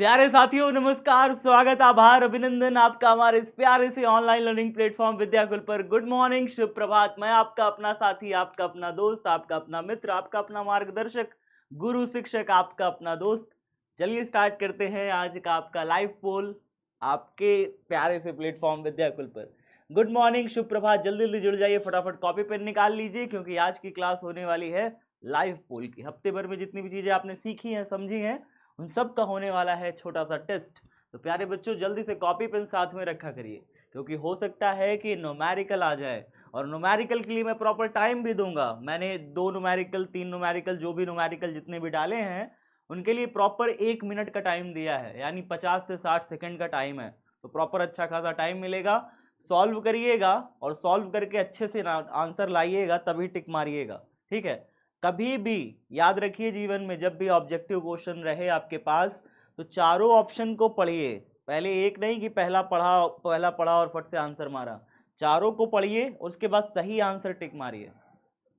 प्यारे साथियों नमस्कार, स्वागत, आभार, अभिनंदन आपका हमारे इस प्यारे से ऑनलाइन लर्निंग प्लेटफॉर्म विद्याकुल पर। गुड मॉर्निंग, शुभ प्रभात। मैं आपका अपना साथी, आपका अपना दोस्त, आपका अपना मित्र, आपका अपना मार्गदर्शक, गुरु शिक्षक, आपका अपना दोस्त। चलिए स्टार्ट करते हैं आज का आपका लाइव पोल आपके प्यारे से प्लेटफॉर्म विद्याकुल पर। गुड मॉर्निंग, शुभ प्रभात। जल्दी जल्दी जुड़ जाइए, फटाफट कॉपी पेन निकाल लीजिए, क्योंकि आज की क्लास होने वाली है लाइव पोल की। हफ्ते भर में जितनी भी चीजें आपने सीखी हैं, समझी हैं, उन सब का होने वाला है छोटा सा टेस्ट। तो प्यारे बच्चों, जल्दी से कॉपी पेन साथ में रखा करिए, क्योंकि हो सकता है कि न्यूमेरिकल आ जाए, और न्यूमेरिकल के लिए मैं प्रॉपर टाइम भी दूंगा। मैंने 2 न्यूमेरिकल, 3 न्यूमेरिकल, जो भी न्यूमेरिकल जितने भी डाले हैं, उनके लिए प्रॉपर 1 मिनट का टाइम दिया है, यानी 50 से 60 सेकंड का टाइम है। तो प्रॉपर अच्छा खासा टाइम मिलेगा। सॉल्व करिएगा, और सॉल्व करके अच्छे से आंसर लाइएगा, तभी टिक मारिएगा। ठीक है। कभी भी याद रखिए, जीवन में जब भी ऑब्जेक्टिव क्वेश्चन रहे आपके पास, तो चारों ऑप्शन को पढ़िए। पहले एक नहीं कि पहला पढ़ा और फट से आंसर मारा। चारों को पढ़िए, उसके बाद सही आंसर टिक मारिए।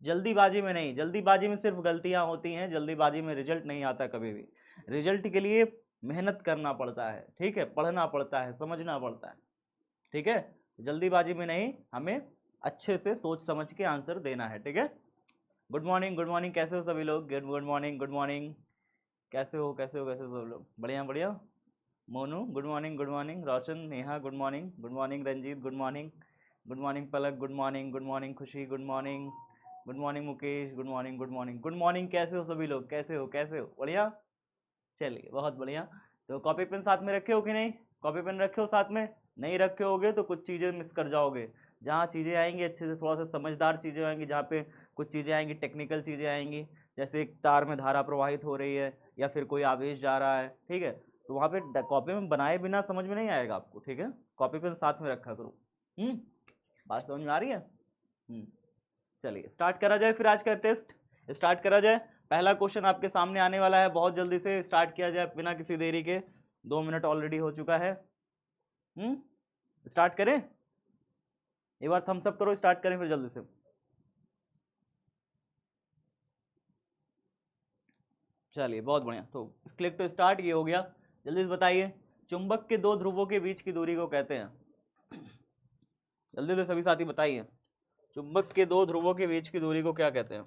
जल्दीबाजी में नहीं, जल्दीबाजी में सिर्फ गलतियां होती हैं, जल्दीबाजी में रिजल्ट नहीं आता कभी भी। रिजल्ट के लिए मेहनत करना पड़ता है, ठीक है, पढ़ना पड़ता है, समझना पड़ता है, ठीक है। जल्दीबाजी में नहीं, हमें अच्छे से सोच समझ के आंसर देना है, ठीक है। गुड मॉर्निंग, गुड मॉर्निंग, कैसे हो सभी लोग? Good morning, good morning. कैसे हो सब लोग? बढ़िया बढ़िया। Monu good morning, good morning. Roshan, Neha good morning, good morning. Ranjeet good morning, good morning. Palak good morning, good morning. Khushi good morning, good morning. Mukesh good morning, good morning, good morning. कैसे हो सभी लोग? कैसे हो? बढ़िया। चलिए, बहुत बढ़िया। तो कॉपी पेन साथ में रखे हो कि नहीं? कॉपी पेन रखे हो साथ में? नहीं रखे होगे तो कुछ चीज़ें मिस कर जाओगे। जहाँ चीज़ें आएंगी अच्छे से, थोड़ा सा समझदार चीज़ें आएंगी, जहाँ पे कुछ चीज़ें आएंगी, टेक्निकल चीज़ें आएंगी, जैसे एक तार में धारा प्रवाहित हो रही है, या फिर कोई आवेश जा रहा है, ठीक है। तो वहाँ पे कॉपी में बनाए बिना समझ में नहीं आएगा आपको, ठीक है। कॉपी पेन साथ में रखा करो। बात समझ में आ रही है? चलिए स्टार्ट करा जाए फिर आज का टेस्ट। स्टार्ट करा जाए। पहला क्वेश्चन आपके सामने आने वाला है, बहुत जल्दी से स्टार्ट किया जाए बिना किसी देरी के। 2 मिनट ऑलरेडी हो चुका है। स्टार्ट करें? एक बार थम्स अप करो, स्टार्ट करें फिर जल्दी से। चलिए, बहुत बढ़िया। तो क्लिक टू स्टार्ट, ये हो गया। जल्दी से बताइए, चुंबक के 2 ध्रुवों के बीच की दूरी को कहते हैं। जल्दी से सभी साथी बताइए, चुंबक के 2 ध्रुवों के बीच की दूरी को क्या कहते हैं?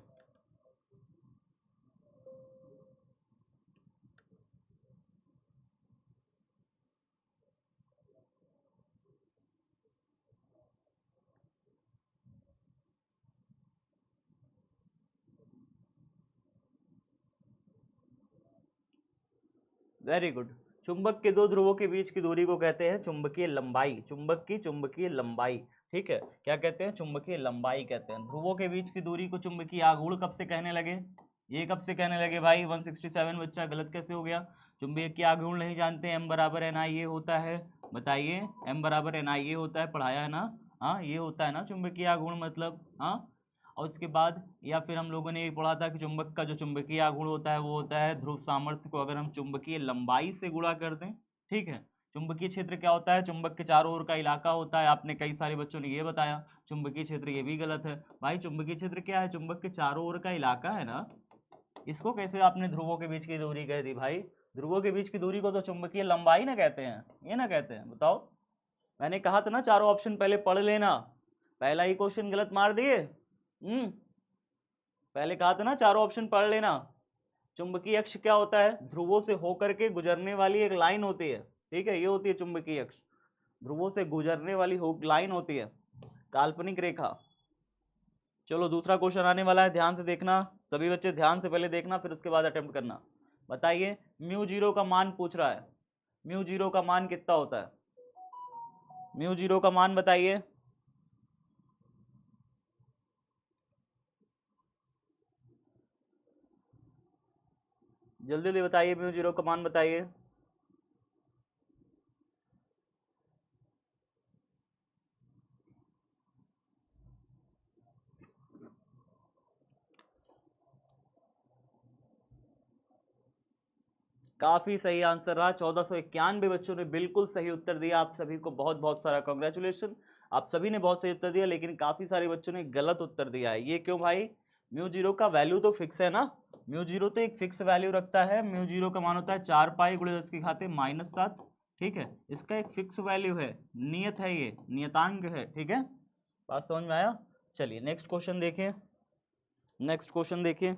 Very good. चुंबक के 2 ध्रुवों के बीच की दूरी को कहते हैं चुंबकीय लंबाई। चुंबक की चुंबकीय लंबाई, ठीक है। क्या कहते हैं? चुंबकीय लंबाई कहते हैं। ध्रुवों के बीच की दूरी को चुंबकीय आघूर्ण कब से कहने लगे? ये कब से कहने लगे भाई? 167 बच्चा, गलत कैसे हो गया? चुंबकीय आघूर्ण नहीं जानते? एम बराबर एन आई ए होता है। बताइए, एम बराबर एन आई ए होता है, पढ़ाया है ना? हाँ, ये होता है ना चुंबकीय आघूर्ण मतलब, हाँ। और उसके बाद या फिर हम लोगों ने ये पढ़ा था कि चुंबक का जो चुंबकीय आघूर्ण होता है, वो होता है ध्रुव सामर्थ्य को अगर हम चुंबकीय लंबाई से गुणा कर दें, ठीक है। चुंबकीय क्षेत्र क्या होता है? चुंबक के चारों ओर का इलाका होता है। आपने कई सारे बच्चों ने ये बताया। चुंबकीय क्षेत्र, ये भी गलत है भाई। चुंबकीय क्षेत्र क्या है? चुंबक के चारों ओर का इलाका है ना। इसको कैसे आपने ध्रुवों के बीच की दूरी कह दी भाई? ध्रुवों के बीच की दूरी को तो चुंबकीय लंबाई ना कहते हैं, ये ना कहते हैं? बताओ। मैंने कहा था ना, चारों ऑप्शन पहले पढ़ लेना। पहला ही क्वेश्चन गलत मार दिए। पहले कहा था ना, चारों ऑप्शन पढ़ लेना। चुंबकीय अक्ष क्या होता है? ध्रुवों से होकर के गुजरने वाली एक लाइन होती है, ठीक है, ये होती है चुंबकीय अक्ष। ध्रुवों से गुजरने वाली लाइन होती है, काल्पनिक रेखा। चलो, दूसरा क्वेश्चन आने वाला है, ध्यान से देखना सभी बच्चे, ध्यान से पहले देखना, फिर उसके बाद अटेम्प्ट करना। बताइए, म्यू जीरो का मान पूछ रहा है। म्यू जीरो का मान कितना होता है? म्यू जीरो का मान बताइए। जल्दी जल्दी बताइए, म्यू जीरो का मान बताइए। काफी सही आंसर रहा। 1491 बच्चों ने बिल्कुल सही उत्तर दिया। आप सभी को बहुत बहुत सारा कॉन्ग्रेचुलेशन। आप सभी ने बहुत सही उत्तर दिया, लेकिन काफी सारे बच्चों ने गलत उत्तर दिया है। ये क्यों भाई? म्यू जीरो का वैल्यू तो फिक्स है ना, म्यू जीरो तो एक फिक्स वैल्यू रखता है, म्यू जीरो का मान होता है 4 पाई गुणे 10 की घाते -7, ठीक है, इसका एक फिक्स वैल्यू है, नियत है, ये नियतांक है, ठीक है, बात समझ में आया। चलिए नेक्स्ट क्वेश्चन देखिए, नेक्स्ट क्वेश्चन देखिए,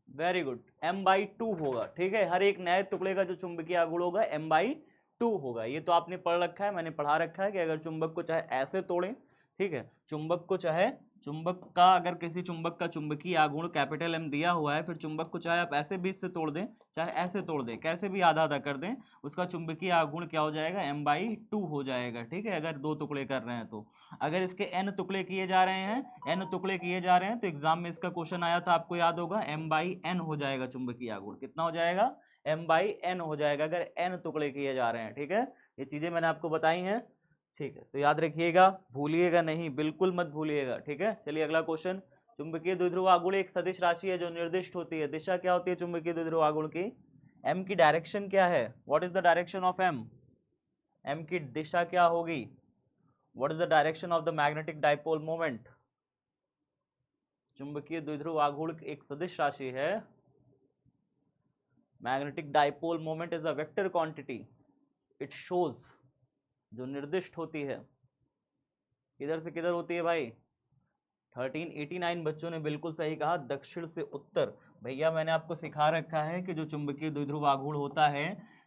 वेरी गुड, m/2 होगा, ठीक है, हर एक नए टुकड़े का जो चुंबकीय आघूर्ण होगा m/2 होगा। ये तो आपने पढ़ रखा है, मैंने पढ़ा रखा है कि अगर चुंबक को चाहे ऐसे तोड़ें, ठीक है, चुंबक को चाहे चुंबक का अगर किसी चुंबक का चुंबकीय आघूर्ण कैपिटल M दिया हुआ है, फिर चुंबक को चाहे आप ऐसे बीच से तोड़ दें, चाहे ऐसे तोड़ दें, कैसे भी आधा आधा कर दें, उसका चुंबकीय आघूर्ण क्या हो जाएगा, m/2 हो जाएगा, ठीक है, अगर दो टुकड़े कर रहे हैं तो। अगर इसके n टुकड़े किए जा रहे हैं, n टुकड़े किए जा रहे हैं, तो एग्जाम में इसका क्वेश्चन आया था, आपको याद होगा, m/n हो जाएगा चुंबकीय आघूर्ण, कितना हो जाएगा, m/n हो जाएगा अगर n टुकड़े किए जा रहे हैं, ठीक है, ये चीजें मैंने आपको बताई हैं, ठीक है, तो याद रखिएगा, भूलिएगा नहीं, बिल्कुल मत भूलिएगा, ठीक है। चलिए अगला क्वेश्चन, चुंबकीय द्विध्रुव आघूर्ण एक सदिश राशि है जो निर्दिष्ट होती है, दिशा क्या होती है चुंबकीय द्विध्रुव आघूर्ण की, m की डायरेक्शन क्या है, what is the direction of m, m की दिशा क्या होगी, what is the direction of the magnetic dipole moment. चुंबकीय द्विध्रुव आघूर्ण एक सदिश राशि है, magnetic dipole moment is a vector quantity, it shows, जो निर्दिष्ट होती है, किधर से किधर होती है भाई, 1389 बच्चों ने बिल्कुल सही कहा, दक्षिण से उत्तर। भैया मैंने आपको सिखा रखा है कि जो चुंबकीय द्विध्रुव आघूर्ण होता है,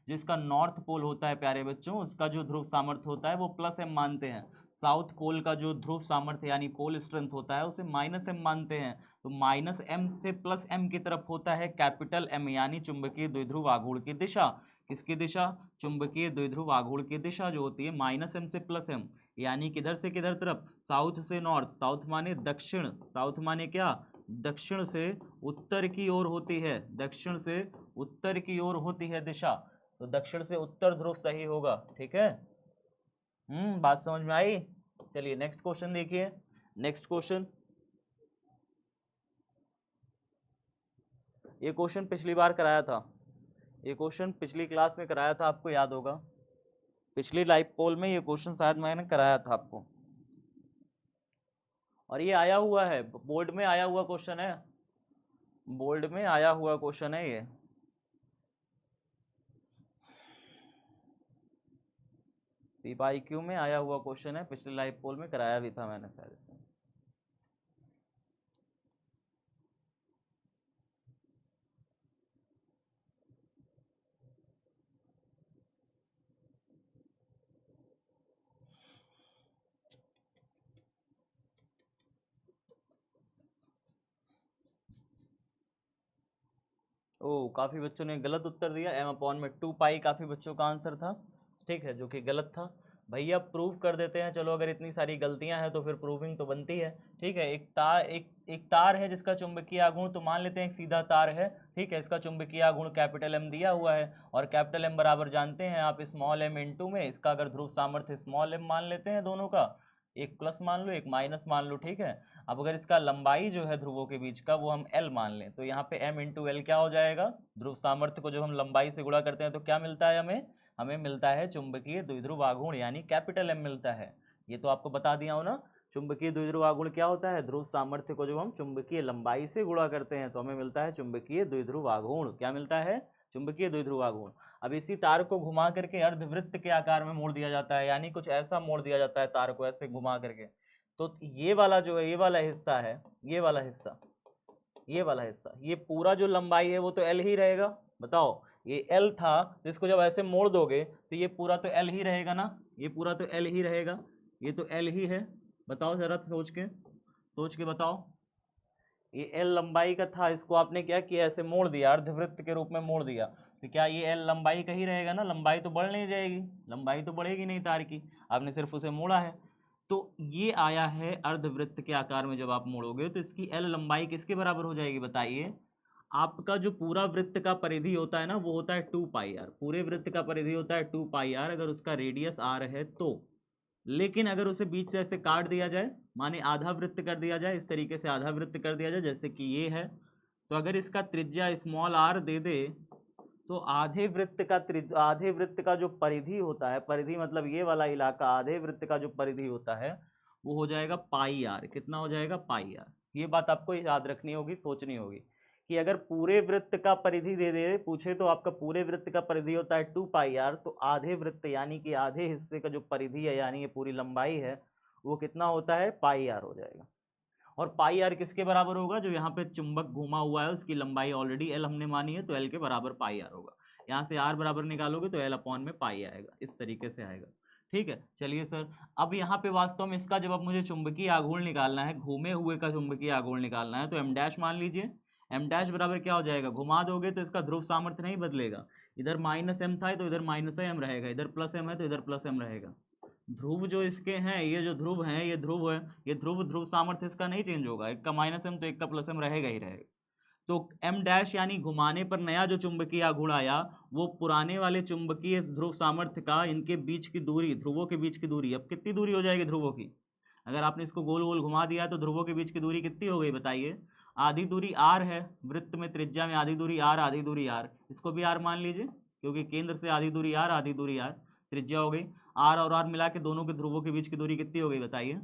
जिसका नॉर्थ पोल होता है प्यारे बच्चों, उसका जो ध्रुव सामर्थ्य होता है वो +m मानते हैं, साउथ पोल का जो ध्रुव सामर्थ्य यानी पोल स्ट्रेंथ होता है उसे -m मानते हैं, तो -m से +m की तरफ होता है कैपिटल M, यानी चुंबकीय द्विध्रुव आघूर्ण की दिशा, किसकी दिशा, चुंबकीय द्विध्रुव आघूर्ण की दिशा जो होती है -m से +m, यानी किधर से किधर तरफ, साउथ से नॉर्थ, साउथ माने दक्षिण, साउथ माने क्या, दक्षिण से उत्तर की ओर होती है, दक्षिण से उत्तर की ओर होती है दिशा, तो दक्षिण से उत्तर ध्रुव सही होगा, ठीक है, बात समझ में आई। चलिए नेक्स्ट क्वेश्चन देखिए, नेक्स्ट क्वेश्चन, ये क्वेश्चन पिछली बार कराया था, ये क्वेश्चन पिछली क्लास में कराया था, आपको याद होगा, पिछली लाइव पोल में ये क्वेश्चन शायद मैंने कराया था आपको, और ये आया हुआ है, बोर्ड में आया हुआ क्वेश्चन है, बोर्ड में आया हुआ क्वेश्चन है ये, PYQ में आया हुआ क्वेश्चन है, पिछले लाइव पोल में कराया भी था मैंने शायद। ओ, काफी बच्चों ने गलत उत्तर दिया, m/2 काफी बच्चों का आंसर था, ठीक है, जो कि गलत था। भैया प्रूव कर देते हैं, चलो अगर इतनी सारी गलतियां हैं तो फिर प्रूविंग तो बनती है, ठीक है, एक तार है जिसका चुंबकीय आघूर्ण, तो मान लेते हैं एक सीधा तार है, ठीक है, इसका चुंबकीय आघूर्ण कैपिटल M दिया हुआ है, और कैपिटल M बराबर जानते हैं आप स्मॉल m इंटू में, इसका अगर ध्रुव सामर्थ्य स्मॉल m मान लेते हैं, दोनों का एक प्लस मान लो एक माइनस मान लो, ठीक है। अब अगर इसका लंबाई जो है ध्रुवों के बीच का वो हम L मान लें, तो यहाँ पे m इंटू एल क्या हो जाएगा, ध्रुव सामर्थ्य को जब हम लंबाई से गुणा करते हैं तो क्या मिलता है हमें, हमें मिलता है चुंबकीय द्विध्रुव आघूर्ण यानी कैपिटल M मिलता है। ये तो आपको बता दिया हो ना, चुंबकीय द्विध्रुव आघूर्ण क्या होता है, ध्रुव सामर्थ्य को जब हम चुंबकीय लंबाई से गुणा करते हैं तो हमें मिलता है चुंबकीय द्विध्रुव आघूर्ण, क्या मिलता है, चुंबकीय द्विध्रुव आघूर्ण। अब इसी तार को घुमा करके अर्धवृत्त के आकार में मोड़ दिया जाता है, यानी कुछ ऐसा मोड़ दिया जाता है तार को ऐसे घुमा करके, तो ये वाला जो है, ये वाला हिस्सा है, ये वाला हिस्सा, ये वाला हिस्सा, ये पूरा जो लंबाई है वो तो L ही रहेगा, बताओ, ये L था, तो इसको जब ऐसे मोड़ दोगे तो ये पूरा तो L ही रहेगा ना, ये पूरा तो L ही रहेगा, ये तो L ही है, बताओ जरा सोच के बताओ, ये L लंबाई का था, इसको आपने क्या किया, ऐसे मोड़ दिया, अर्धवृत्त के रूप में मोड़ दिया, तो क्या ये L लंबाई का ही रहेगा ना, लंबाई तो बढ़ नहीं जाएगी, लंबाई तो बढ़ेगी नहीं तार की, आपने सिर्फ उसे मोड़ा है, तो ये आया है अर्धवृत्त के आकार में, जब आप मोड़ोगे तो इसकी L लंबाई किसके बराबर हो जाएगी बताइए, आपका जो पूरा वृत्त का परिधि होता है ना वो होता है 2 पाई आर, पूरे वृत्त का परिधि होता है 2 पाई आर अगर उसका रेडियस आर है तो। लेकिन अगर उसे बीच से ऐसे काट दिया जाए, माने आधा वृत्त कर दिया जाए, इस तरीके से आधा वृत्त कर दिया जाए जैसे कि ये है, तो अगर इसका त्रिज्या स्मॉल आर दे दे तो आधे वृत्त का जो परिधि होता है, परिधि मतलब ये वाला इलाका, आधे वृत्त का जो परिधि होता है वो हो जाएगा पाई आर। कितना हो जाएगा? पाई आर। ये बात आपको याद रखनी होगी, सोचनी होगी कि अगर पूरे वृत्त का परिधि दे दे पूछे तो आपका पूरे वृत्त का परिधि होता है 2 पाई आर, तो आधे वृत्त यानी कि आधे हिस्से का जो परिधि है यानी ये पूरी लंबाई है वो कितना होता है? पाई आर हो जाएगा। और पाई आर किसके बराबर होगा? जो यहाँ पे चुंबक घूमा हुआ है उसकी लंबाई ऑलरेडी एल हमने मानी है, तो एल के बराबर पाई आर होगा। यहाँ से आर बराबर निकालोगे तो एल अपॉन में पाई आएगा, इस तरीके से आएगा। ठीक है, चलिए सर, अब यहाँ पे वास्तव में इसका जब अब मुझे चुंबकीय आघूर्ण निकालना है, घूमे हुए का चुंबकीय आघूर्ण निकालना है, तो एम डैश मान लीजिए। एम डैश बराबर क्या हो जाएगा? घुमा दोगे तो इसका ध्रुव सामर्थ्य नहीं बदलेगा, इधर माइनस एम था तो इधर माइनस एम रहेगा, इधर प्लस एम है तो इधर प्लस एम रहेगा। ध्रुव जो इसके हैं, ये जो ध्रुव हैं, ये ध्रुव है, ये ध्रुव सामर्थ्य इसका नहीं चेंज होगा, एक का माइनस एम तो एक का प्लस एम रहेगा ही रहेगा। तो एम डैश यानी घुमाने पर नया जो चुंबकीय आघूर्ण आया वो पुराने वाले चुंबकीय ध्रुव सामर्थ्य का, इनके बीच की दूरी, ध्रुवों के बीच की दूरी, अब कितनी दूरी हो जाएगी ध्रुवों की? अगर आपने इसको गोल गोल घुमा दिया तो ध्रुवों के बीच की दूरी कितनी हो गई बताइए? आधी दूरी आर है, वृत्त में त्रिज्या में आधी दूरी आर, आधी दूरी आर, इसको भी आर मान लीजिए क्योंकि केंद्र से आधी दूरी आर, आधी दूरी आर, त्रिज्या हो गई। आर और आर मिला के दोनों के ध्रुवों के बीच की दूरी कितनी हो गई बताइए?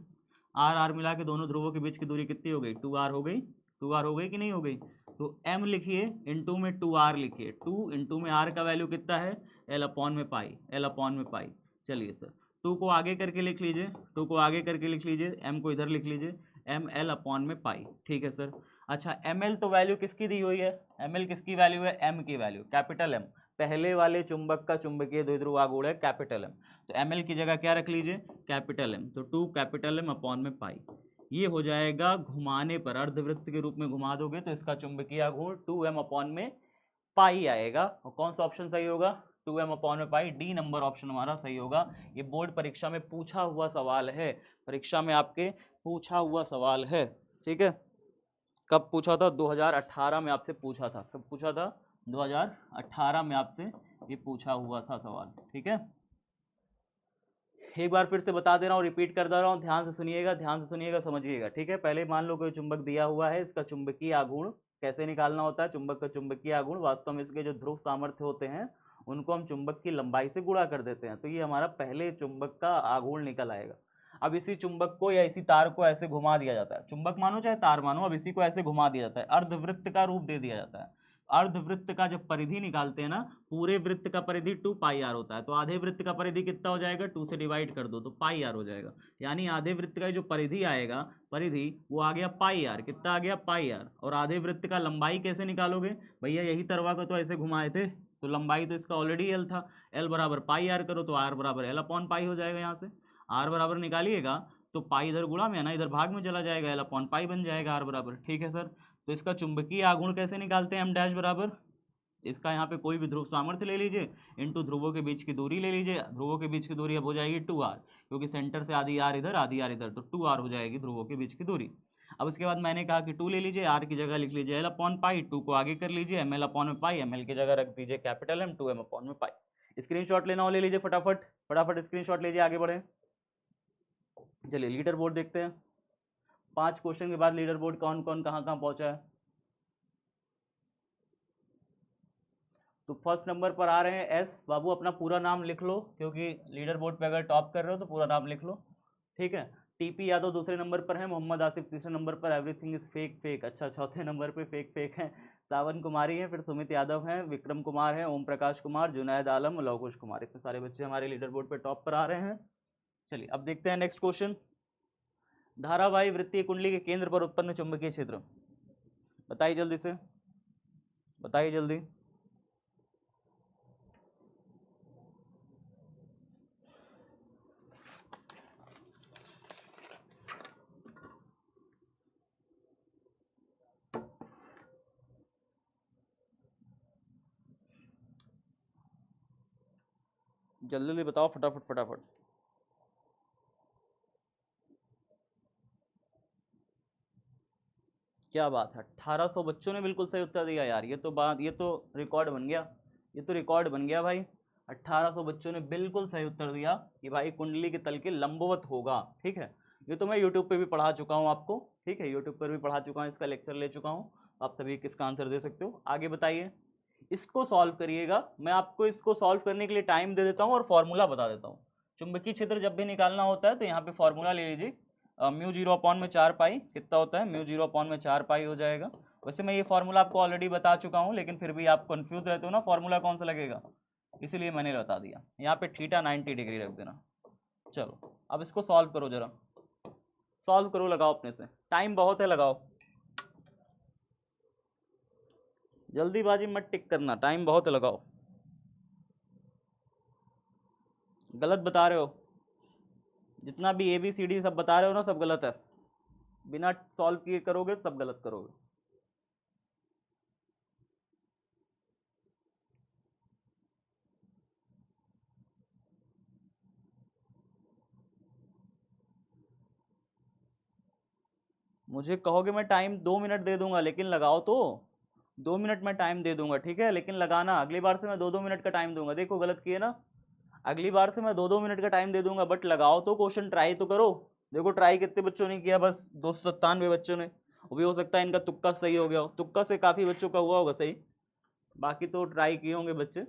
आर आर मिला के दोनों ध्रुवों के बीच की दूरी कितनी हो गई? 2 आर हो गई। 2 आर हो गई कि नहीं हो गई? तो m लिखिए, इंटू में 2 आर लिखिए, 2 इंटू में r का वैल्यू कितना है? l अपॉन में पाई, l अपॉन में पाई। चलिए सर, 2 को आगे करके लिख लीजिए, 2 को आगे करके लिख लीजिए, m को इधर लिख लीजिए, एम एल अपॉन में पाई। ठीक है सर। अच्छा, एम एल तो वैल्यू किसकी दी हुई है? एम एल किसकी वैल्यू है? m की वैल्यू, कैपिटल M, पहले वाले चुंबक का चुंबकीय द्विध्रुव आघूर्ण है कैपिटल M, तो एम एल की जगह क्या रख लीजिए? कैपिटल M, तो 2 कैपिटल M अपॉन में पाई। ये हो जाएगा घुमाने पर, अर्धवृत्त के रूप में घुमा दोगे तो इसका चुंबकीय आघूर्ण 2m अपॉन में पाई आएगा। और कौन सा ऑप्शन सही होगा? 2m अपॉन में पाई, डी नंबर ऑप्शन हमारा सही होगा। ये बोर्ड परीक्षा में पूछा हुआ सवाल है, परीक्षा में आपके पूछा हुआ सवाल है। ठीक है, कब पूछा था? 2018 में आपसे पूछा था। कब पूछा था? 2018 में आपसे ये पूछा हुआ था सवाल। ठीक है, एक बार फिर से बता दे रहा हूँ, रिपीट कर दे रहा हूँ, ध्यान से सुनिएगा, ध्यान से सुनिएगा, समझिएगा। ठीक है, पहले मान लो कोई चुंबक दिया हुआ है, इसका चुंबकीय आघूर्ण कैसे निकालना होता है? चुंबक का चुंबकीय आघूर्ण वास्तव में इसके जो ध्रुव सामर्थ्य होते हैं उनको हम चुंबक की लंबाई से गुणा कर देते हैं, तो ये हमारा पहले चुंबक का आघूर्ण निकल आएगा। अब इसी चुंबक को या इसी तार को ऐसे घुमा दिया जाता है, चुंबक मानो चाहे तार मानो, अब इसी को ऐसे घुमा दिया जाता है, अर्धवृत्त का रूप दे दिया जाता है। अर्धवृत्त का जब परिधि निकालते हैं ना, पूरे वृत्त का परिधि 2 पाई आर होता है, तो आधे वृत्त का परिधि कितना हो जाएगा? 2 से डिवाइड कर दो तो पाई आर हो जाएगा। यानी आधे वृत्त का जो परिधि आएगा, परिधि वो आ गया पाई आर। कितना आ गया? पाई आर। और आधे वृत्त का लंबाई कैसे निकालोगे भैया? यही तरवा को तो ऐसे घुमाए थे, तो लंबाई तो इसका ऑलरेडी एल था, एल बराबर पाई आर करो तो आर बराबर एल अपॉन पाई हो जाएगा। यहाँ से आर बराबर निकालिएगा तो पाई इधर गुणा में है ना, इधर भाग में चला जाएगा, एल अपॉन पाई बन जाएगा आर बराबर। ठीक है सर, तो इसका चुंबकीय आघूर्ण कैसे निकालते हैं? एम डैश बराबर, इसका यहाँ पे कोई भी ध्रुव सामर्थ्य ले लीजिए, इंटू ध्रुवों के बीच की दूरी ले लीजिए। ध्रुवों के बीच की दूरी अब हो जाएगी 2 आर, क्योंकि सेंटर से आधी आर इधर आधी आर इधर, तो 2 आर हो जाएगी ध्रुवों के बीच की दूरी। अब उसके बाद मैंने कहा कि 2 ले लीजिए, आर की जगह लिख लीजिए एल अपॉन पाई, 2 को आगे कर लीजिए, एम एल अपॉन में पाई, एम एल की जगह रख दीजिए कैपिटल एम, 2m अपॉन में पाई। स्क्रीनशॉट लेना हो ले लीजिए, फटाफट फटाफट स्क्रीनशॉट लीजिए, आगे बढ़े। चलिए लीडर बोर्ड देखते हैं, 5 क्वेश्चन के बाद लीडर बोर्ड कौन कौन कहाँ कहाँ पहुंचा है। तो फर्स्ट नंबर पर आ रहे हैं एस बाबू, अपना पूरा नाम लिख लो क्योंकि लीडर बोर्ड पे अगर टॉप कर रहे हो तो पूरा नाम लिख लो। ठीक है, टीपी यादव दूसरे नंबर पर है, मोहम्मद आसिफ तीसरे नंबर पर, एवरीथिंग इज फेक फेक, अच्छा चौथे नंबर पे फेक फेक है, सावन कुमारी है, फिर सुमित यादव है, विक्रम कुमार है, ओम प्रकाश कुमार, जुनैद आलम, लवकुश कुमार, इतने सारे बच्चे हमारे लीडर बोर्ड पर टॉप पर आ रहे हैं। चलिए अब देखते हैं नेक्स्ट क्वेश्चन। धारावाही वृत्तीय कुंडली के केंद्र पर उत्पन्न चुंबकीय क्षेत्र बताइए जल्दी से, बताइए जल्दी। जल्दी जल्दी बताओ, फटाफट फटाफट। क्या बात है, 1800 बच्चों ने बिल्कुल सही उत्तर दिया यार। ये तो रिकॉर्ड बन गया, ये तो रिकॉर्ड बन गया भाई। 1800 बच्चों ने बिल्कुल सही उत्तर दिया कि भाई कुंडली के तल के लंबवत होगा। ठीक है, ये तो मैं यूट्यूब पे भी पढ़ा चुका हूँ आपको। ठीक है, यूट्यूब पर भी पढ़ा चुका हूँ, इसका लेक्चर ले चुका हूँ। आप सभी किसका आंसर दे सकते हो। आगे बताइए, इसको सॉल्व करिएगा। मैं आपको इसको सॉल्व करने के लिए टाइम दे देता हूँ और फॉर्मूला बता देता हूँ। चुंबकीय क्षेत्र जब भी निकालना होता है तो यहाँ पे फॉर्मूला ले लीजिए। म्यू जीरो अपॉन में 4 पाई कितना होता है, म्यू जीरो अपॉन में 4 पाई हो जाएगा। वैसे मैं ये फॉर्मूला आपको ऑलरेडी बता चुका हूँ, लेकिन फिर भी आप कंफ्यूज रहते हो ना फॉर्मूला कौन सा लगेगा, इसीलिए मैंने बता दिया। यहाँ पे थीटा 90 डिग्री रख देना। चलो अब इसको सॉल्व करो, जरा सॉल्व करो, लगाओ अपने से, टाइम बहुत है, लगाओ। जल्दीबाजी मत टिक करना, टाइम बहुत है, लगाओ। गलत बता रहे हो, जितना भी ABCD सब बता रहे हो ना, सब गलत है। बिना सॉल्व किए करोगे सब गलत करोगे। मुझे कहोगे मैं टाइम 2 मिनट दे दूंगा, लेकिन लगाओ तो। 2 मिनट में टाइम दे दूंगा, ठीक है, लेकिन लगाना। अगली बार से मैं 2-2 मिनट का टाइम दूंगा। देखो गलत किए ना, अगली बार से मैं 2-2 मिनट का टाइम दे दूंगा, बट लगाओ तो, क्वेश्चन ट्राई तो करो। देखो ट्राई कितने बच्चों ने किया, बस 297 बच्चों ने। वो भी हो सकता है इनका तुक्का सही हो गया हो, तुक्का से काफ़ी बच्चों का हुआ होगा सही, बाकी तो ट्राई किए होंगे बच्चे।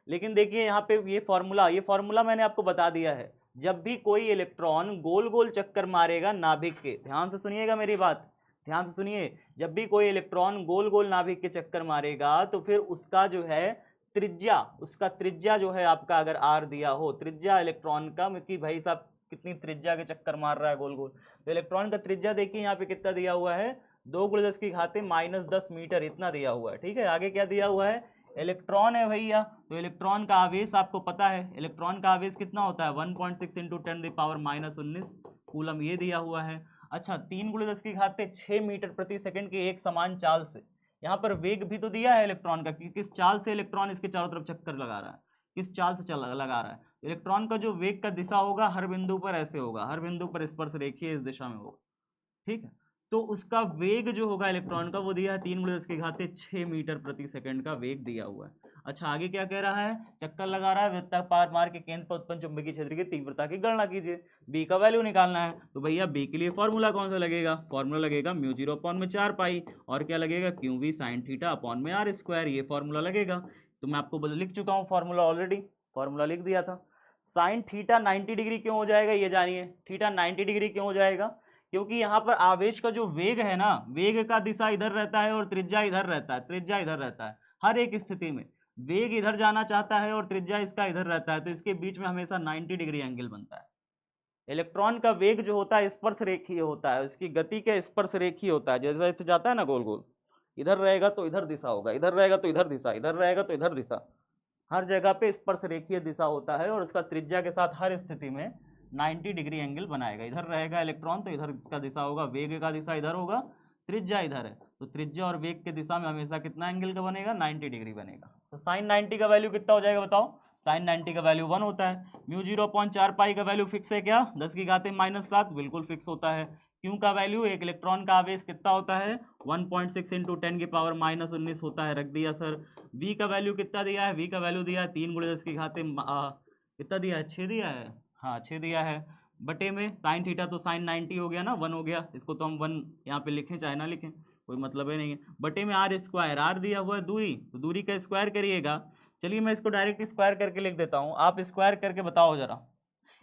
लेकिन देखिए यहाँ पे ये फॉर्मूला मैंने आपको बता दिया है। जब भी कोई इलेक्ट्रॉन गोल गोल चक्कर मारेगा नाभिक के, ध्यान से सुनिएगा मेरी बात, ध्यान से सुनिए। जब भी कोई इलेक्ट्रॉन गोल गोल नाभिक के चक्कर मारेगा तो फिर उसका जो है त्रिज्या, उसका त्रिज्या जो है आपका, अगर आर दिया हो त्रिज्या इलेक्ट्रॉन का, कि भाई साहब कितनी त्रिज्या के चक्कर मार रहा है गोल गोल, तो इलेक्ट्रॉन का त्रिज्या देखिए यहाँ पे कितना दिया हुआ है, 2×10⁻⁻10 मीटर, इतना दिया हुआ है। ठीक है, आगे क्या दिया हुआ है, इलेक्ट्रॉन है भैया, तो इलेक्ट्रॉन का आवेश आपको पता है, इलेक्ट्रॉन का आवेश कितना होता है, 1.6 × 10⁻−19 कूलम, ये दिया हुआ है। अच्छा, 3×10⁶ मीटर प्रति सेकंड की एक समान चाल से, यहाँ पर वेग भी तो दिया है इलेक्ट्रॉन का कि किस चाल से इलेक्ट्रॉन इसके चारों तरफ चक्कर लगा रहा है, किस चाल से लगा रहा है। इलेक्ट्रॉन का जो वेग का दिशा होगा हर बिंदु पर ऐसे होगा, हर बिंदु पर स्पर्श रेखीय इस दिशा में होगा। ठीक है, तो उसका वेग जो होगा इलेक्ट्रॉन का वो दिया है 3×10⁶ मीटर प्रति सेकंड का वेग दिया हुआ है। अच्छा, आगे क्या कह रहा है, चक्कर लगा रहा है, वृत्ताकार मार्ग के केंद्र पर उत्पन्न चुंबकीय क्षेत्र की तीव्रता की गणना कीजिए। बी का वैल्यू निकालना है, तो भैया बी के लिए फॉर्मूला कौन सा लगेगा, फॉर्मूला लगेगा म्यू जीरो अपॉन में 4 पाई, और क्या लगेगा, Q V sine theta upon में आर स्क्वायर, ये फॉर्मूला लगेगा। तो मैं आपको लिख चुका हूँ फॉर्मूला, ऑलरेडी फॉर्मूला लिख दिया था। साइन थीटा 90 डिग्री क्यों हो जाएगा, ये जानिए, थीटा 90 डिग्री क्यों हो जाएगा, क्योंकि यहाँ पर आवेश का जो वेग है ना, वेग का दिशा इधर रहता है और त्रिज्या इधर रहता है, त्रिज्या इधर रहता है। हर एक स्थिति में वेग इधर जाना चाहता है और त्रिज्या इसका इधर रहता है, तो इसके बीच में हमेशा 90 डिग्री एंगल बनता है। इलेक्ट्रॉन का वेग जो होता है स्पर्श रेखीय होता है, उसकी गति के स्पर्श रेखीय होता है, जैसे जैसे जाता है ना गोल गोल, इधर रहेगा तो इधर दिशा होगा, इधर रहेगा तो इधर दिशा, इधर रहेगा तो इधर दिशा, हर जगह पे स्पर्श रेखीय दिशा होता है, और उसका त्रिज्या के साथ हर स्थिति में 90 डिग्री एंगल बनाएगा। इधर रहेगा इलेक्ट्रॉन तो इधर इसका दिशा होगा, वेग का दिशा इधर होगा, त्रिज्या इधर है, तो त्रिज्या और वेग के दिशा में हमेशा कितना एंगल का बनेगा, 90 डिग्री बनेगा। तो साइन 90 का वैल्यू कितना हो जाएगा बताओ, साइन 90 का वैल्यू 1 होता है। म्यू जीरो अपॉन 4 पाई का वैल्यू फिक्स है क्या, 10⁻⁻7 बिल्कुल फिक्स होता है। क्यों का वैल्यू, एक इलेक्ट्रॉन का आवेश कितना होता है, 1.6 × 10⁻⁻19 होता है, रख दिया सर। वी का वैल्यू कितना दिया है, वी का वैल्यू दिया है 3×10⁻, कितना दिया है, 6 दिया है, हाँ 6 दिया है, बटे में साइन थीटा, तो साइन 90 हो गया ना, 1 हो गया, इसको तो हम 1 यहाँ पे लिखें चाहे ना लिखें, कोई मतलब ही नहीं है। बटे में आर स्क्वायर, आर दिया हुआ है दूरी, तो दूरी का स्क्वायर करिएगा। चलिए मैं इसको डायरेक्ट स्क्वायर करके लिख देता हूँ, आप स्क्वायर करके बताओ जरा,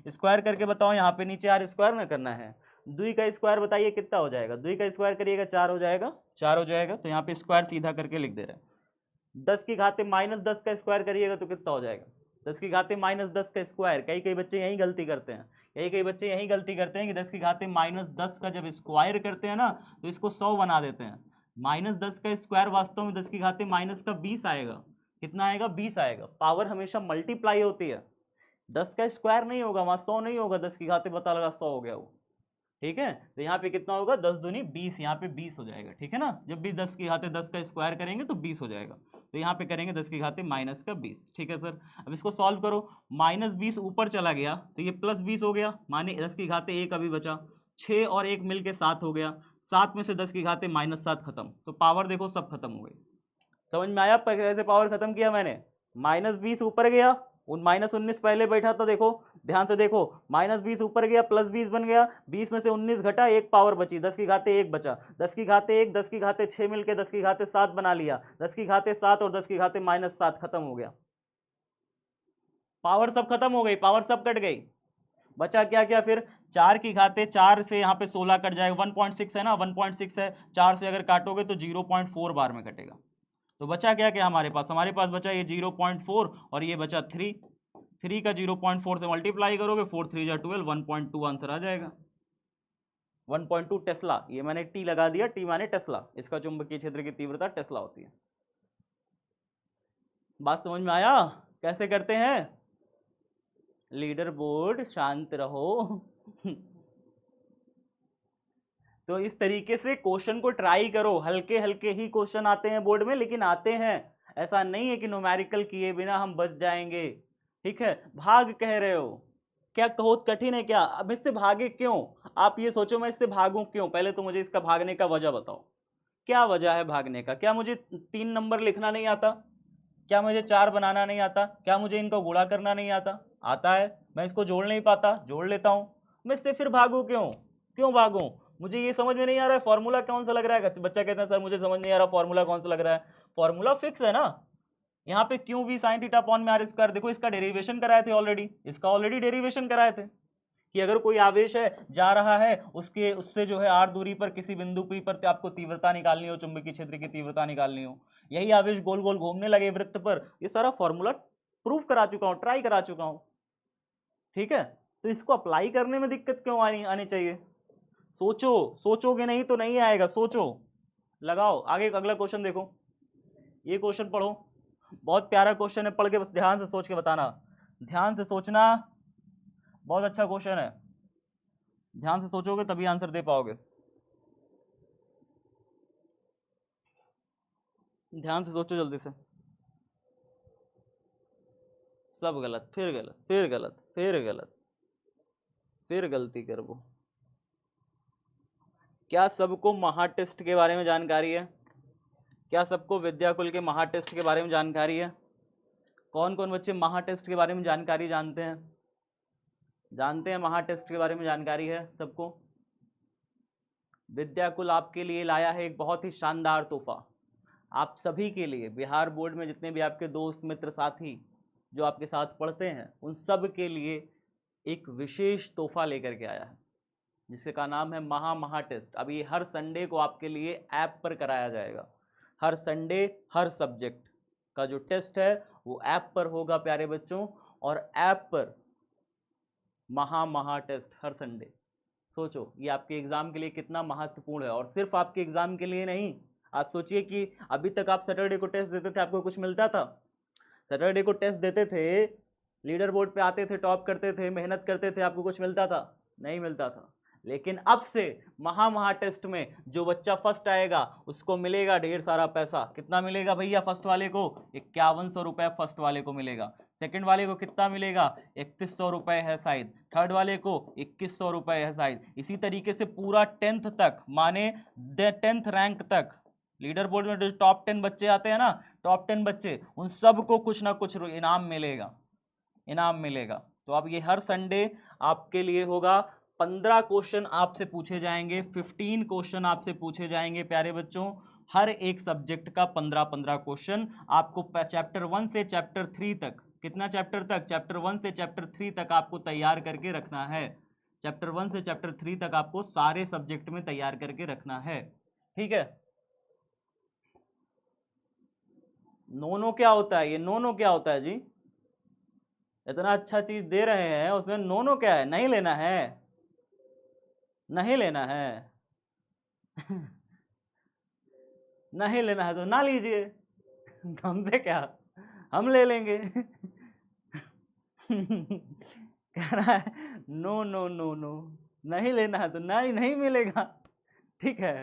स्क्वायर करके बताओ, यहाँ पे नीचे आर स्क्वायर में करना है। 2 का स्क्वायर बताइए कितना हो जाएगा, 2 का स्क्वायर करिएगा 4 हो जाएगा, 4 हो जाएगा, तो यहाँ पे स्क्वायर सीधा करके लिख दे रहे हैं। 10⁻−10 का स्क्वायर करिएगा तो कितना हो जाएगा, 10⁻−10 का स्क्वायर, कई बच्चे यही गलती करते हैं, कई बच्चे यही गलती करते हैं कि 10⁻−10 का जब स्क्वायर करते हैं ना तो इसको 100 बना देते हैं। -10 का स्क्वायर वास्तव में 10⁻−20 आएगा, कितना आएगा, 20 आएगा। पावर हमेशा मल्टीप्लाई होती है, 10 का स्क्वायर नहीं होगा वहाँ, 100 नहीं होगा, 10 की घाते पता लगा 100 हो गया वो। ठीक है, तो यहाँ पे कितना होगा, 10 दूनी 20, यहाँ पे 20 हो जाएगा। ठीक है ना, जब भी 10 की घाते 10 का स्क्वायर करेंगे तो 20 हो जाएगा, तो यहाँ पे करेंगे 10 की घाते -20। ठीक है सर, अब इसको सॉल्व करो, -20 ऊपर चला गया तो ये +20 हो गया, माने 10 की घाते 1 अभी बचा, 6 और 1 मिल के 7 हो गया, 7 में से 10 की घाते -7 खत्म, तो पावर देखो सब खत्म हो गई। समझ में आया कैसे पावर खत्म किया मैंने? -20 ऊपर गया, -19 पहले बैठा था, देखो ध्यान से देखो, -20 ऊपर गया, +20 बन गया, 20 में से 19 घटा, एक पावर बची, 10 की घाते 1 बचा, 10 की घाते 1, 10 की घाते 6 मिलके 10 की घाते 7 बना लिया, 10 की घाते 7 और 10 की घाते -7 खत्म हो गया। पावर सब खत्म हो गई, पावर सब कट गई। बचा क्या क्या फिर? 4 की घाते 4 से यहाँ पे 16 कट जाएगा, 1.6 है ना, 1.6 है, 4 से अगर काटोगे तो 0.4 बार में कटेगा। तो बचा क्या क्या हमारे पास बचा ये 0.4 और ये बचा 3 का 0.4 से मल्टीप्लाई करोगे, 4 3 जा 12, 1.2 आंसर आ जाएगा। 1.2 टेस्ला, ये मैंने टी लगा दिया, टी माने टेस्ला, इसका चुंबकीय क्षेत्र की तीव्रता टेस्ला होती है। बात समझ में आया कैसे करते हैं? लीडर बोर्ड शांत रहो। तो इस तरीके से क्वेश्चन को ट्राई करो, हल्के हल्के ही क्वेश्चन आते हैं बोर्ड में, लेकिन आते हैं, ऐसा नहीं है कि न्यूमेरिकल किए बिना हम बच जाएंगे। ठीक है, भाग कह रहे हो, क्या बहुत कठिन है क्या? अब इससे भागे क्यों? आप ये सोचो मैं इससे भागूं क्यों, पहले तो मुझे इसका भागने का वजह बताओ, क्या वजह है भागने का? क्या मुझे 3 नंबर लिखना नहीं आता? क्या मुझे 4 बनाना नहीं आता? क्या मुझे इनको गुणा करना नहीं आता? आता है, मैं इसको जोड़ नहीं पाता, जोड़ लेता हूं, मैं इससे फिर भागू क्यों? क्यों भागूं? मुझे ये समझ में नहीं आ रहा है फॉर्मूला कौन सा लग रहा है। बच्चा कहता है सर मुझे समझ नहीं आ रहा फॉर्मूला कौन सा लग रहा है। फॉर्मूला फिक्स है ना, यहाँ पे Q V sine theta upon में आर स्क्वायर, देखो इसका डेरिवेशन कराए थे ऑलरेडी, इसका ऑलरेडी डेरिवेशन कराए थे कि अगर कोई आवेश है जा रहा है, उसके उससे जो है आर दूरी पर किसी बिंदु पी पर आपको तीव्रता निकालनी हो, चुंबकीय क्षेत्र की तीव्रता निकालनी हो, यही आवेश गोल गोल घूमने लगे वृत्त पर, ये सारा फॉर्मूला प्रूव करा चुका हूं, ट्राई करा चुका हूं। ठीक है, तो इसको अप्लाई करने में दिक्कत क्यों आनी चाहिए? सोचो, सोचोगे नहीं तो नहीं आएगा, सोचो, लगाओ। आगे अगला क्वेश्चन देखो, ये क्वेश्चन पढ़ो, बहुत प्यारा क्वेश्चन है, पढ़ के बस ध्यान से सोच के बताना, ध्यान से सोचना, बहुत अच्छा क्वेश्चन है, ध्यान से सोचोगे तभी आंसर दे पाओगे। ध्यान से सोचो जल्दी से। सब गलत, फिर गलत, फिर गलत, फिर गलत, फिर गलती कर वो। क्या सबको महा टेस्ट के बारे में जानकारी है? क्या सबको विद्याकुल के महा टेस्ट के बारे में जानकारी है? कौन कौन बच्चे महा टेस्ट के बारे में जानकारी जानते हैं? जानते हैं महा टेस्ट के बारे में जानकारी है सबको? विद्याकुल आपके लिए लाया है एक बहुत ही शानदार तोहफा, आप सभी के लिए, बिहार बोर्ड में जितने भी आपके दोस्त मित्र साथी जो आपके साथ पढ़ते हैं उन सब के लिए एक विशेष तोहफा लेकर के आया है, जिसका नाम है महा टेस्ट। अब ये हर संडे को आपके लिए ऐप पर कराया जाएगा, हर संडे हर सब्जेक्ट का जो टेस्ट है वो ऐप पर होगा प्यारे बच्चों, और ऐप पर महा टेस्ट हर संडे। सोचो ये आपके एग्जाम के लिए कितना महत्वपूर्ण है, और सिर्फ आपके एग्जाम के लिए नहीं। आप सोचिए कि अभी तक आप सैटरडे को टेस्ट देते थे, आपको कुछ मिलता था? सैटरडे को टेस्ट देते थे, लीडर बोर्ड पे आते थे, टॉप करते थे, मेहनत करते थे, आपको कुछ मिलता था? नहीं मिलता था। लेकिन अब से महा टेस्ट में जो बच्चा फर्स्ट आएगा उसको मिलेगा ढेर सारा पैसा। कितना मिलेगा भैया फर्स्ट वाले को? 5100 रुपये फर्स्ट वाले को मिलेगा। सेकंड वाले को कितना मिलेगा? 3100 रुपये है शायद। थर्ड वाले को 2100 रुपये है शायद। इसी तरीके से पूरा 10th तक, माने 10th रैंक तक, लीडर बोर्ड में जो टॉप 10 बच्चे आते हैं ना, टॉप 10 बच्चे, उन सबको कुछ ना कुछ इनाम मिलेगा, इनाम मिलेगा। तो अब ये हर संडे आपके लिए होगा। 15 क्वेश्चन आपसे पूछे जाएंगे, 15 क्वेश्चन आपसे पूछे जाएंगे प्यारे बच्चों, हर एक सब्जेक्ट का 15-15 क्वेश्चन आपको चैप्टर 1 से चैप्टर 3 तक, कितना चैप्टर तक? चैप्टर 1 से चैप्टर 3 तक आपको तैयार करके रखना है। चैप्टर 1 से चैप्टर 3 तक आपको सारे सब्जेक्ट में तैयार करके रखना है। ठीक है, नो क्या होता है? ये नो क्या होता है जी? इतना अच्छा चीज दे रहे हैं उसमें नो क्या है? नहीं लेना है, नहीं लेना है। नहीं लेना है तो ना लीजिए, हमसे क्या, हम ले लेंगे। कह रहा है नो नो नो नो, नहीं लेना है तो नहीं, नहीं मिलेगा। ठीक है,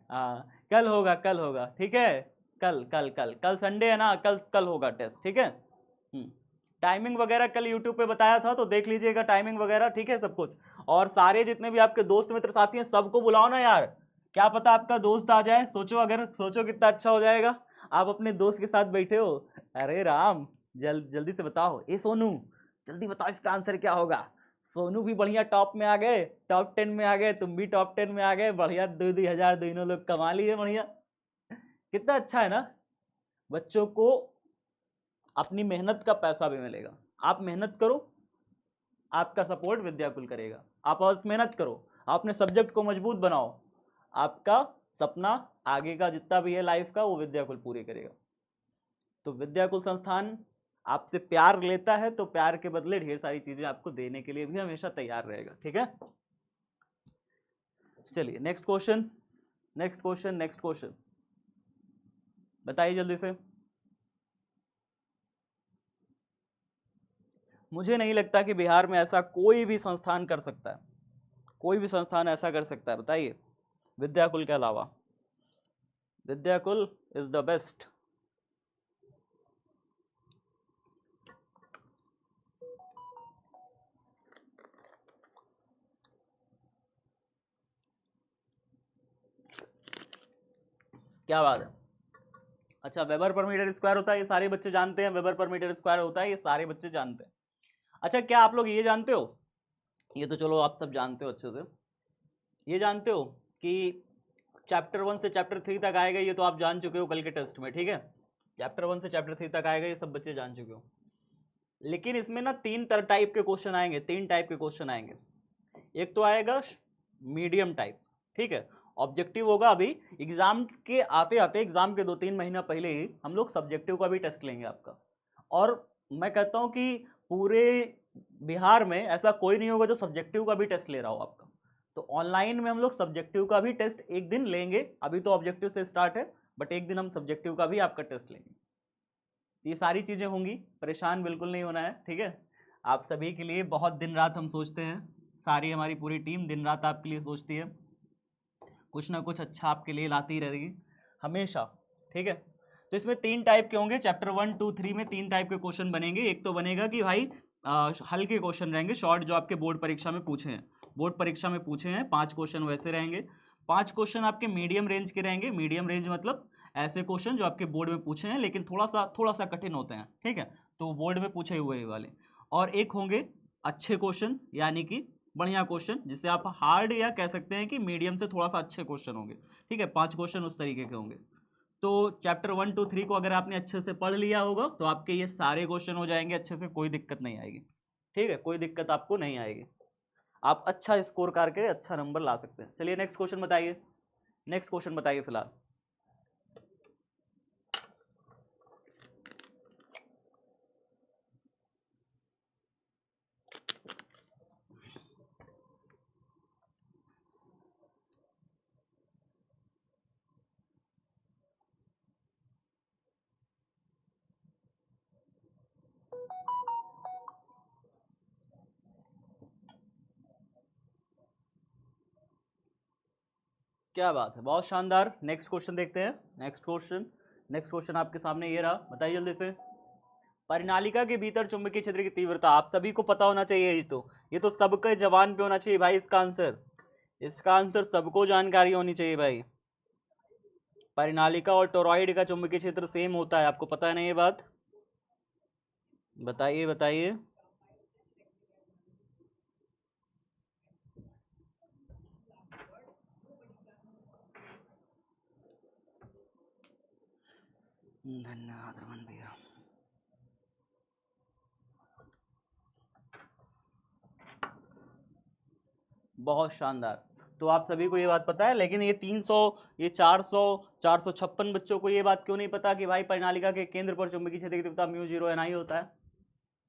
कल होगा, कल होगा, ठीक है, कल कल कल कल संडे है ना, कल कल होगा टेस्ट, ठीक है। टाइमिंग वगैरह कल यूट्यूब पे बताया था तो देख लीजिएगा टाइमिंग वगैरह, ठीक है सब कुछ। और सारे जितने भी आपके दोस्त मित्र साथी हैं सबको बुलाओ ना यार, क्या पता आपका दोस्त आ जाए। सोचो, अगर सोचो कितना अच्छा हो जाएगा। आप अपने दोस्त के साथ बैठे हो, अरे राम जल्दी से बताओ, ए सोनू जल्दी बताओ इसका आंसर क्या होगा। सोनू भी बढ़िया टॉप में आ गए, टॉप 10 में आ गए, तुम भी टॉप 10 में आ गए, बढ़िया 2-2 हजार दोनों लोग कमा लिए बढ़िया। कितना अच्छा है ना। बच्चों को अपनी मेहनत का पैसा भी मिलेगा। आप मेहनत करो, आपका सपोर्ट विद्याकुल करेगा। आप बस मेहनत करो, अपने सब्जेक्ट को मजबूत बनाओ, आपका सपना आगे का जितना भी है लाइफ का वो विद्याकुल पूरी करेगा। तो विद्याकुल संस्थान आपसे प्यार लेता है, तो प्यार के बदले ढेर सारी चीजें आपको देने के लिए भी हमेशा तैयार रहेगा। ठीक है, चलिए next question, next question, next question बताइए जल्दी से। मुझे नहीं लगता कि बिहार में ऐसा कोई भी संस्थान कर सकता है, कोई भी संस्थान ऐसा कर सकता है, बताइए, विद्याकुल के अलावा। Vidyakul is the best. क्या बात है। अच्छा, वेबर पर मीटर स्क्वायर होता है, ये सारे बच्चे जानते हैं। वेबर पर मीटर स्क्वायर होता है, ये सारे बच्चे जानते हैं। अच्छा, क्या आप लोग ये जानते हो, ये तो चलो आप सब जानते हो अच्छे से, ये जानते हो कि चैप्टर 1 से चैप्टर 3 तक आएगा, ये तो आप जान चुके हो कल के टेस्ट में। ठीक है, चैप्टर 1 से चैप्टर 3 तक आएगा, ये सब बच्चे जान चुके हो। लेकिन इसमें ना तीन टाइप के क्वेश्चन आएंगे, तीन टाइप के क्वेश्चन आएंगे। एक तो आएगा मीडियम टाइप, ठीक है, ऑब्जेक्टिव होगा। अभी एग्जाम के आते आते, एग्जाम के 2-3 महीना पहले ही हम लोग सब्जेक्टिव का भी टेस्ट लेंगे आपका। और मैं कहता हूं कि पूरे बिहार में ऐसा कोई नहीं होगा जो सब्जेक्टिव का भी टेस्ट ले रहा हो आपका। तो ऑनलाइन में हम लोग सब्जेक्टिव का भी टेस्ट एक दिन लेंगे। अभी तो ऑब्जेक्टिव से स्टार्ट है, बट एक दिन हम सब्जेक्टिव का भी आपका टेस्ट लेंगे। ये सारी चीजें होंगी, परेशान बिल्कुल नहीं होना है। ठीक है, आप सभी के लिए बहुत दिन रात हम सोचते हैं, सारी हमारी पूरी टीम दिन रात आपके लिए सोचती है, कुछ ना कुछ अच्छा आपके लिए लाती रहेगी हमेशा। ठीक है, तो इसमें तीन टाइप के होंगे, चैप्टर 1, 2, 3 में तीन टाइप के क्वेश्चन बनेंगे। एक तो बनेगा कि भाई हल्के क्वेश्चन रहेंगे, शॉर्ट, जो आपके बोर्ड परीक्षा में पूछे हैं, बोर्ड परीक्षा में पूछे हैं 5 क्वेश्चन वैसे रहेंगे। 5 क्वेश्चन आपके मीडियम रेंज के रहेंगे। मीडियम रेंज मतलब ऐसे क्वेश्चन जो आपके बोर्ड में पूछे हैं लेकिन थोड़ा सा कठिन होते हैं। ठीक है, तो बोर्ड में पूछे हुए वाले। और एक होंगे अच्छे क्वेश्चन, यानी कि बढ़िया क्वेश्चन, जिसे आप हार्ड या कह सकते हैं कि मीडियम से थोड़ा सा अच्छे क्वेश्चन होंगे। ठीक है, 5 क्वेश्चन उस तरीके के होंगे। तो चैप्टर 1, 2, 3 को अगर आपने अच्छे से पढ़ लिया होगा तो आपके ये सारे क्वेश्चन हो जाएंगे अच्छे से, कोई दिक्कत नहीं आएगी। ठीक है, कोई दिक्कत आपको नहीं आएगी, आप अच्छा स्कोर करके अच्छा नंबर ला सकते हैं। चलिए नेक्स्ट क्वेश्चन बताइए, नेक्स्ट क्वेश्चन बताइए फिलहाल। क्या बात है, बहुत शानदार। नेक्स्ट क्वेश्चन देखते हैं, नेक्स्ट क्वेश्चन। नेक्स्ट क्वेश्चन आपके सामने ये रहा, बताइए जल्दी से। परिनालिका के भीतर चुंबकीय क्षेत्र की तीव्रता, आप सभी को पता होना चाहिए। ये तो सबके जबान पे होना चाहिए भाई इसका आंसर, इसका आंसर सबको जानकारी होनी चाहिए भाई। परिनालिका और टोरॉइड का चुंबकीय क्षेत्र सेम होता है, आपको पता है ना ये बात? बताइए बताइए। धन्यवाद रमन भैया। बहुत शानदार। तो आप सभी को ये बात पता है, लेकिन ये 300, ये 400, 456 बच्चों को ये बात क्यों नहीं पता कि भाई परिनालिका के केंद्र पर चुंबकीय क्षेत्र की तीव्रता μ0 होता है?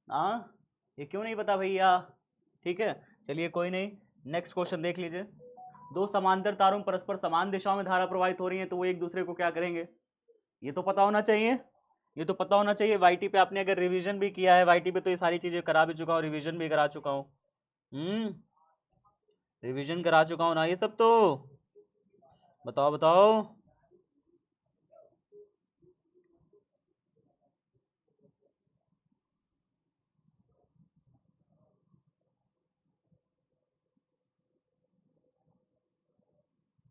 हाँ, ये क्यों नहीं पता भैया? ठीक है, चलिए कोई नहीं, नेक्स्ट क्वेश्चन देख लीजिए। दो समांतर तारों में परस्पर समान दिशाओं में धारा प्रवाहित हो रही है, तो वो एक दूसरे को क्या करेंगे? ये तो पता होना चाहिए, ये तो पता होना चाहिए। वाईटी पे आपने अगर रिवीजन भी किया है, वाईटी पे तो ये सारी चीजें करा भी चुका हूँ, रिवीजन भी करा चुका हूँ। रिवीजन करा चुका हूँ ना ये सब तो। बताओ बताओ।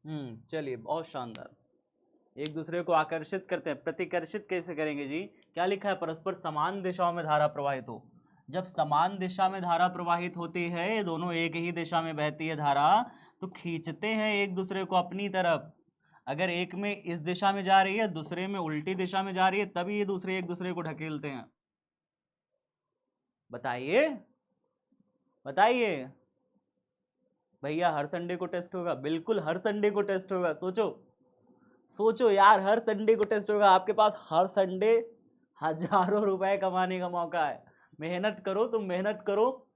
चलिए, बहुत शानदार। एक दूसरे को आकर्षित करते हैं, प्रतिकर्षित कैसे करेंगे जी? क्या लिखा है? परस्पर समान दिशाओं में धारा प्रवाहित हो। जब समान दिशा में धारा प्रवाहित होती है, ये दोनों एक ही दिशा में बहती है धारा, तो खींचते हैं एक दूसरे को अपनी तरफ। अगर एक में इस दिशा में जा रही है, दूसरे में उल्टी दिशा में जा रही है, तभी ये दूसरे एक दूसरे को ढकेलते हैं। बताइए बताइए भैया, हर संडे को टेस्ट होगा? बिल्कुल हर संडे को टेस्ट होगा। सोचो सोचो यार, हर संडे को टेस्ट होगा। आपके पास हर संडे हजारों रुपए कमाने का मौका है। मेहनत करो, तुम मेहनत करो।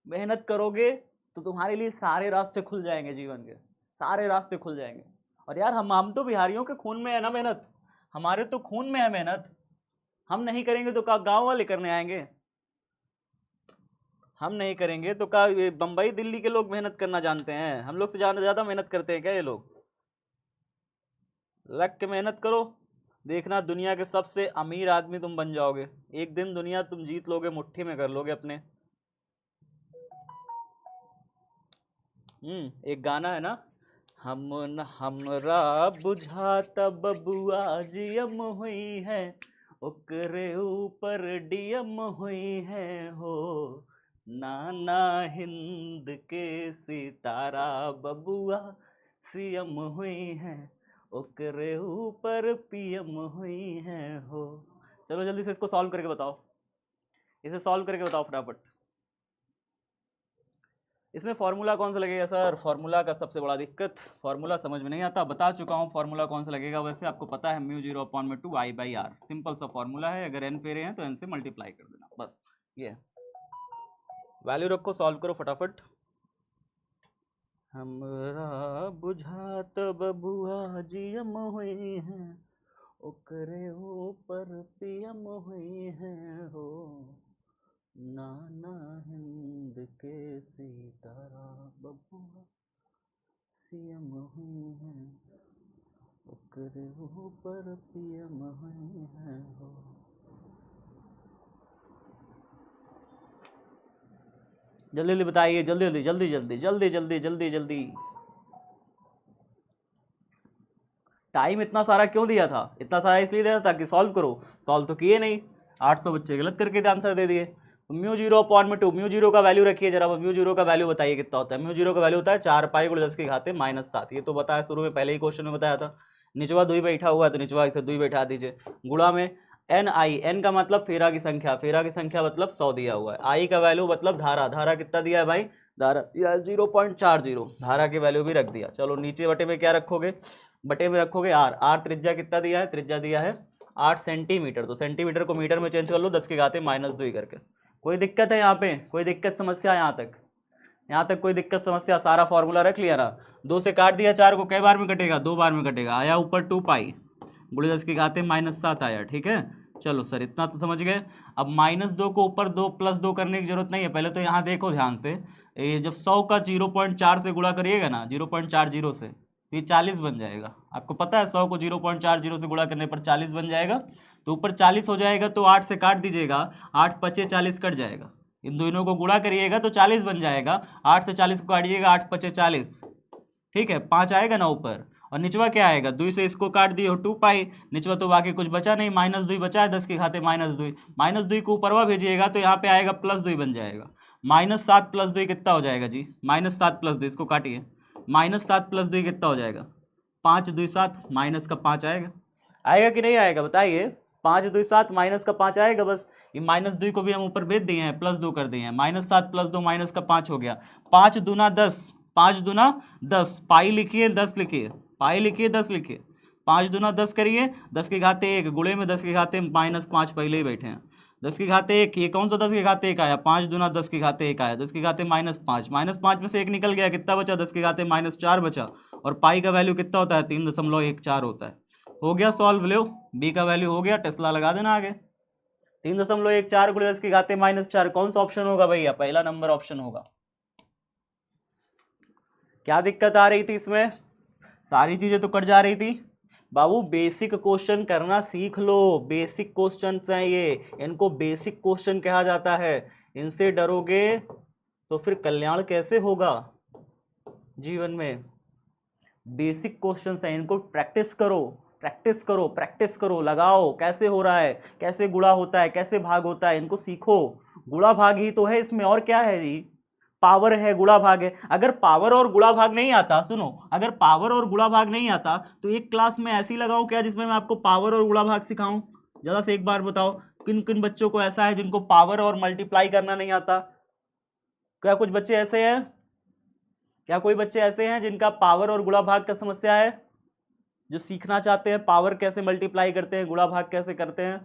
मेहनत करोगे तो तुम्हारे लिए सारे रास्ते खुल जाएंगे, जीवन के सारे रास्ते खुल जाएंगे। और यार, हम तो बिहारियों के खून में है ना मेहनत। हमारे तो खून में है मेहनत। हम नहीं करेंगे तो क्या गांव वाले करने आएंगे? हम नहीं करेंगे तो क्या बंबई दिल्ली के लोग मेहनत करना जानते हैं? हम लोग से ज्यादा मेहनत करते हैं क्या ये लोग? लग के मेहनत करो, देखना दुनिया के सबसे अमीर आदमी तुम बन जाओगे। एक दिन दुनिया तुम जीत लोगे, मुट्ठी में कर लोगे अपने। एक गाना है ना, हमरा बुझात बबुआ जियम हुई है, ओकरे ऊपर डीएम हुई है हो। नाना हिंद के सितारा बबुआ सीएम हुई है, ओकरे ऊपर पीएम हुई है हो। चलो जल्दी से इसको सॉल्व करके बताओ, इसे सॉल्व करके बताओ फटाफट। इसमें फॉर्मूला कौन सा लगेगा सर? फॉर्मूला का सबसे बड़ा दिक्कत, फॉर्मूला समझ में नहीं आता। बता चुका हूँ फॉर्मूला कौन सा लगेगा, वैसे आपको पता है, म्यू 0/2 I/R। सिंपल सा फॉर्मूला है। अगर n फेरे हैं तो n से मल्टीप्लाई कर देना, बस ये वैल्यू रखो, सॉल्व करो फटाफट। हमरा बुझात बबुआ जियम हुई है, ओकरे ऊपर पीएम हुई है हो। नाना हिंद के सितारा बबुआ सीएम हुई है, ओकरे ऊपर पीएम हुई है हो। जल्दी जल्दी बताइए, जल्दी जल्दी जल्दी जल्दी जल्दी जल्दी जल्दी जल्दी। टाइम इतना सारा क्यों दिया था? इतना सारा इसलिए दिया था कि सॉल्व करो। सॉल्व तो किए नहीं, 800 बच्चे गलत करके आंसर दे दिए। तो म्यू 0/2, म्यू 0 का वैल्यू रखिए जरा। म्यू 0 का वैल्यू बताइए कितना होता है? म्यू 0 का वैल्यू होता है 4 पाई × 10 की घाते -7। ये तो बताया शुरू में, पहले ही क्वेश्चन में बताया था। निचवा दुई बैठा हुआ है तो निचवा इसे दुई बैठा दीजिए। गुणा में NI, N का मतलब फेरा की संख्या, फेरा की संख्या मतलब 100 दिया हुआ है। I का वैल्यू मतलब धारा, धारा कितना दिया है भाई? धारा 0.40, धारा की वैल्यू भी रख दिया। चलो नीचे बटे में क्या रखोगे? बटे में रखोगे R त्रिज्या कितना दिया है? त्रिज्या दिया है 8 सेंटीमीटर। तो सेंटीमीटर को मीटर में चेंज कर लो 10 के घाते -2 करके। कोई दिक्कत है यहाँ पे? कोई दिक्कत समस्या? यहाँ तक कोई दिक्कत समस्या? सारा फॉर्मूला रख लिया ना? 2 से काट दिया 4 को, कै बार में कटेगा? 2 बार में कटेगा। आया ऊपर 2 पाई × 10 के घाते -7 आया, ठीक है। चलो सर, इतना तो समझ गए। अब -2 को ऊपर 2 + 2 करने की जरूरत नहीं है। पहले तो यहाँ देखो ध्यान से, ये जब 100 का 0.4 से गुणा करिएगा ना, 0.40 से, तो ये 40 बन जाएगा। आपको पता है 100 को 0.40 से गुणा करने पर 40 बन जाएगा। तो ऊपर 40 हो जाएगा तो 8 से काट दीजिएगा, 8 × 5 = 40 कट जाएगा। इन दोनों को गुणा करिएगा तो 40 बन जाएगा। 8 से 40 को काटिएगा, 8 × 5 = 40, ठीक है। 5 आएगा ना ऊपर, और निचवा क्या आएगा? 2 से इसको काट दिए हो 2 पाई, निचवा तो बाकी कुछ बचा नहीं, -2 बचा है 10 के घाते -2। -2 को ऊपरवा भेजिएगा तो यहाँ पे आएगा +2 बन जाएगा। -7 + 2 कितना हो जाएगा जी? -7 + 2, इसको काटिए। -7 + 2 कितना हो जाएगा? 5 × 2 = 7, माइनस का 5 आएगा। आएगा कि नहीं आएगा बताइए? 5 × 2 = 7, माइनस का 5 आएगा। बस ये -2 को भी हम ऊपर भेज दिए हैं, +2 कर दिए हैं। -7 + 2 माइनस का 5 हो गया। 5 दूना 10, 5 दूना 10, पाई लिखिए 10 लिखिए, पाई लिखिए 10 लिखिए। 5 दूना 10 करिए, 10 के घाते 1, गुणे में 10 के घाते -5 पहले ही बैठे हैं। 10 के घाते 1, ये कौन सा 10 के घाते 1 आया? 5 दूना 10 के घाते 1 आया, 10 के घाते -5, -5 में से 1 निकल गया, कितना बचा? 10 के घाते -4 बचा। और पाई का वैल्यू कितना होता है? 3.14 होता है। हो गया सॉल्व, लो बी का वैल्यू हो गया, टेस्ला लगा देना आगे। 3.14 × 10 के घाते -4, कौन सा ऑप्शन होगा भैया? पहला नंबर ऑप्शन होगा। क्या दिक्कत आ रही थी इसमें? सारी चीजें तो कट जा रही थी। बाबू बेसिक क्वेश्चन करना सीख लो। बेसिक क्वेश्चन हैं ये, इनको बेसिक क्वेश्चन कहा जाता है। इनसे डरोगे तो फिर कल्याण कैसे होगा जीवन में? बेसिक क्वेश्चंस हैं, इनको प्रैक्टिस करो, प्रैक्टिस करो, प्रैक्टिस करो, लगाओ कैसे हो रहा है, कैसे गुणा होता है, कैसे भाग होता है, इनको सीखो। गुणा भाग ही तो है इसमें, और क्या है जी? पावर है, गुणा भाग है। अगर पावर और गुणा भाग नहीं आता, सुनो, अगर पावर और गुणा भाग नहीं आता तो एक क्लास में ऐसी लगाऊं क्या जिसमें मैं आपको पावर और गुणा भाग सिखाऊं? जरा से एक बार बताओ, किन किन बच्चों को ऐसा है जिनको पावर और मल्टीप्लाई करना नहीं आता? क्या कुछ बच्चे ऐसे हैं? क्या कोई बच्चे ऐसे हैं जिनका पावर और गुणा भाग का समस्या है, जो सीखना चाहते हैं पावर कैसे मल्टीप्लाई करते हैं, गुणा भाग कैसे करते हैं?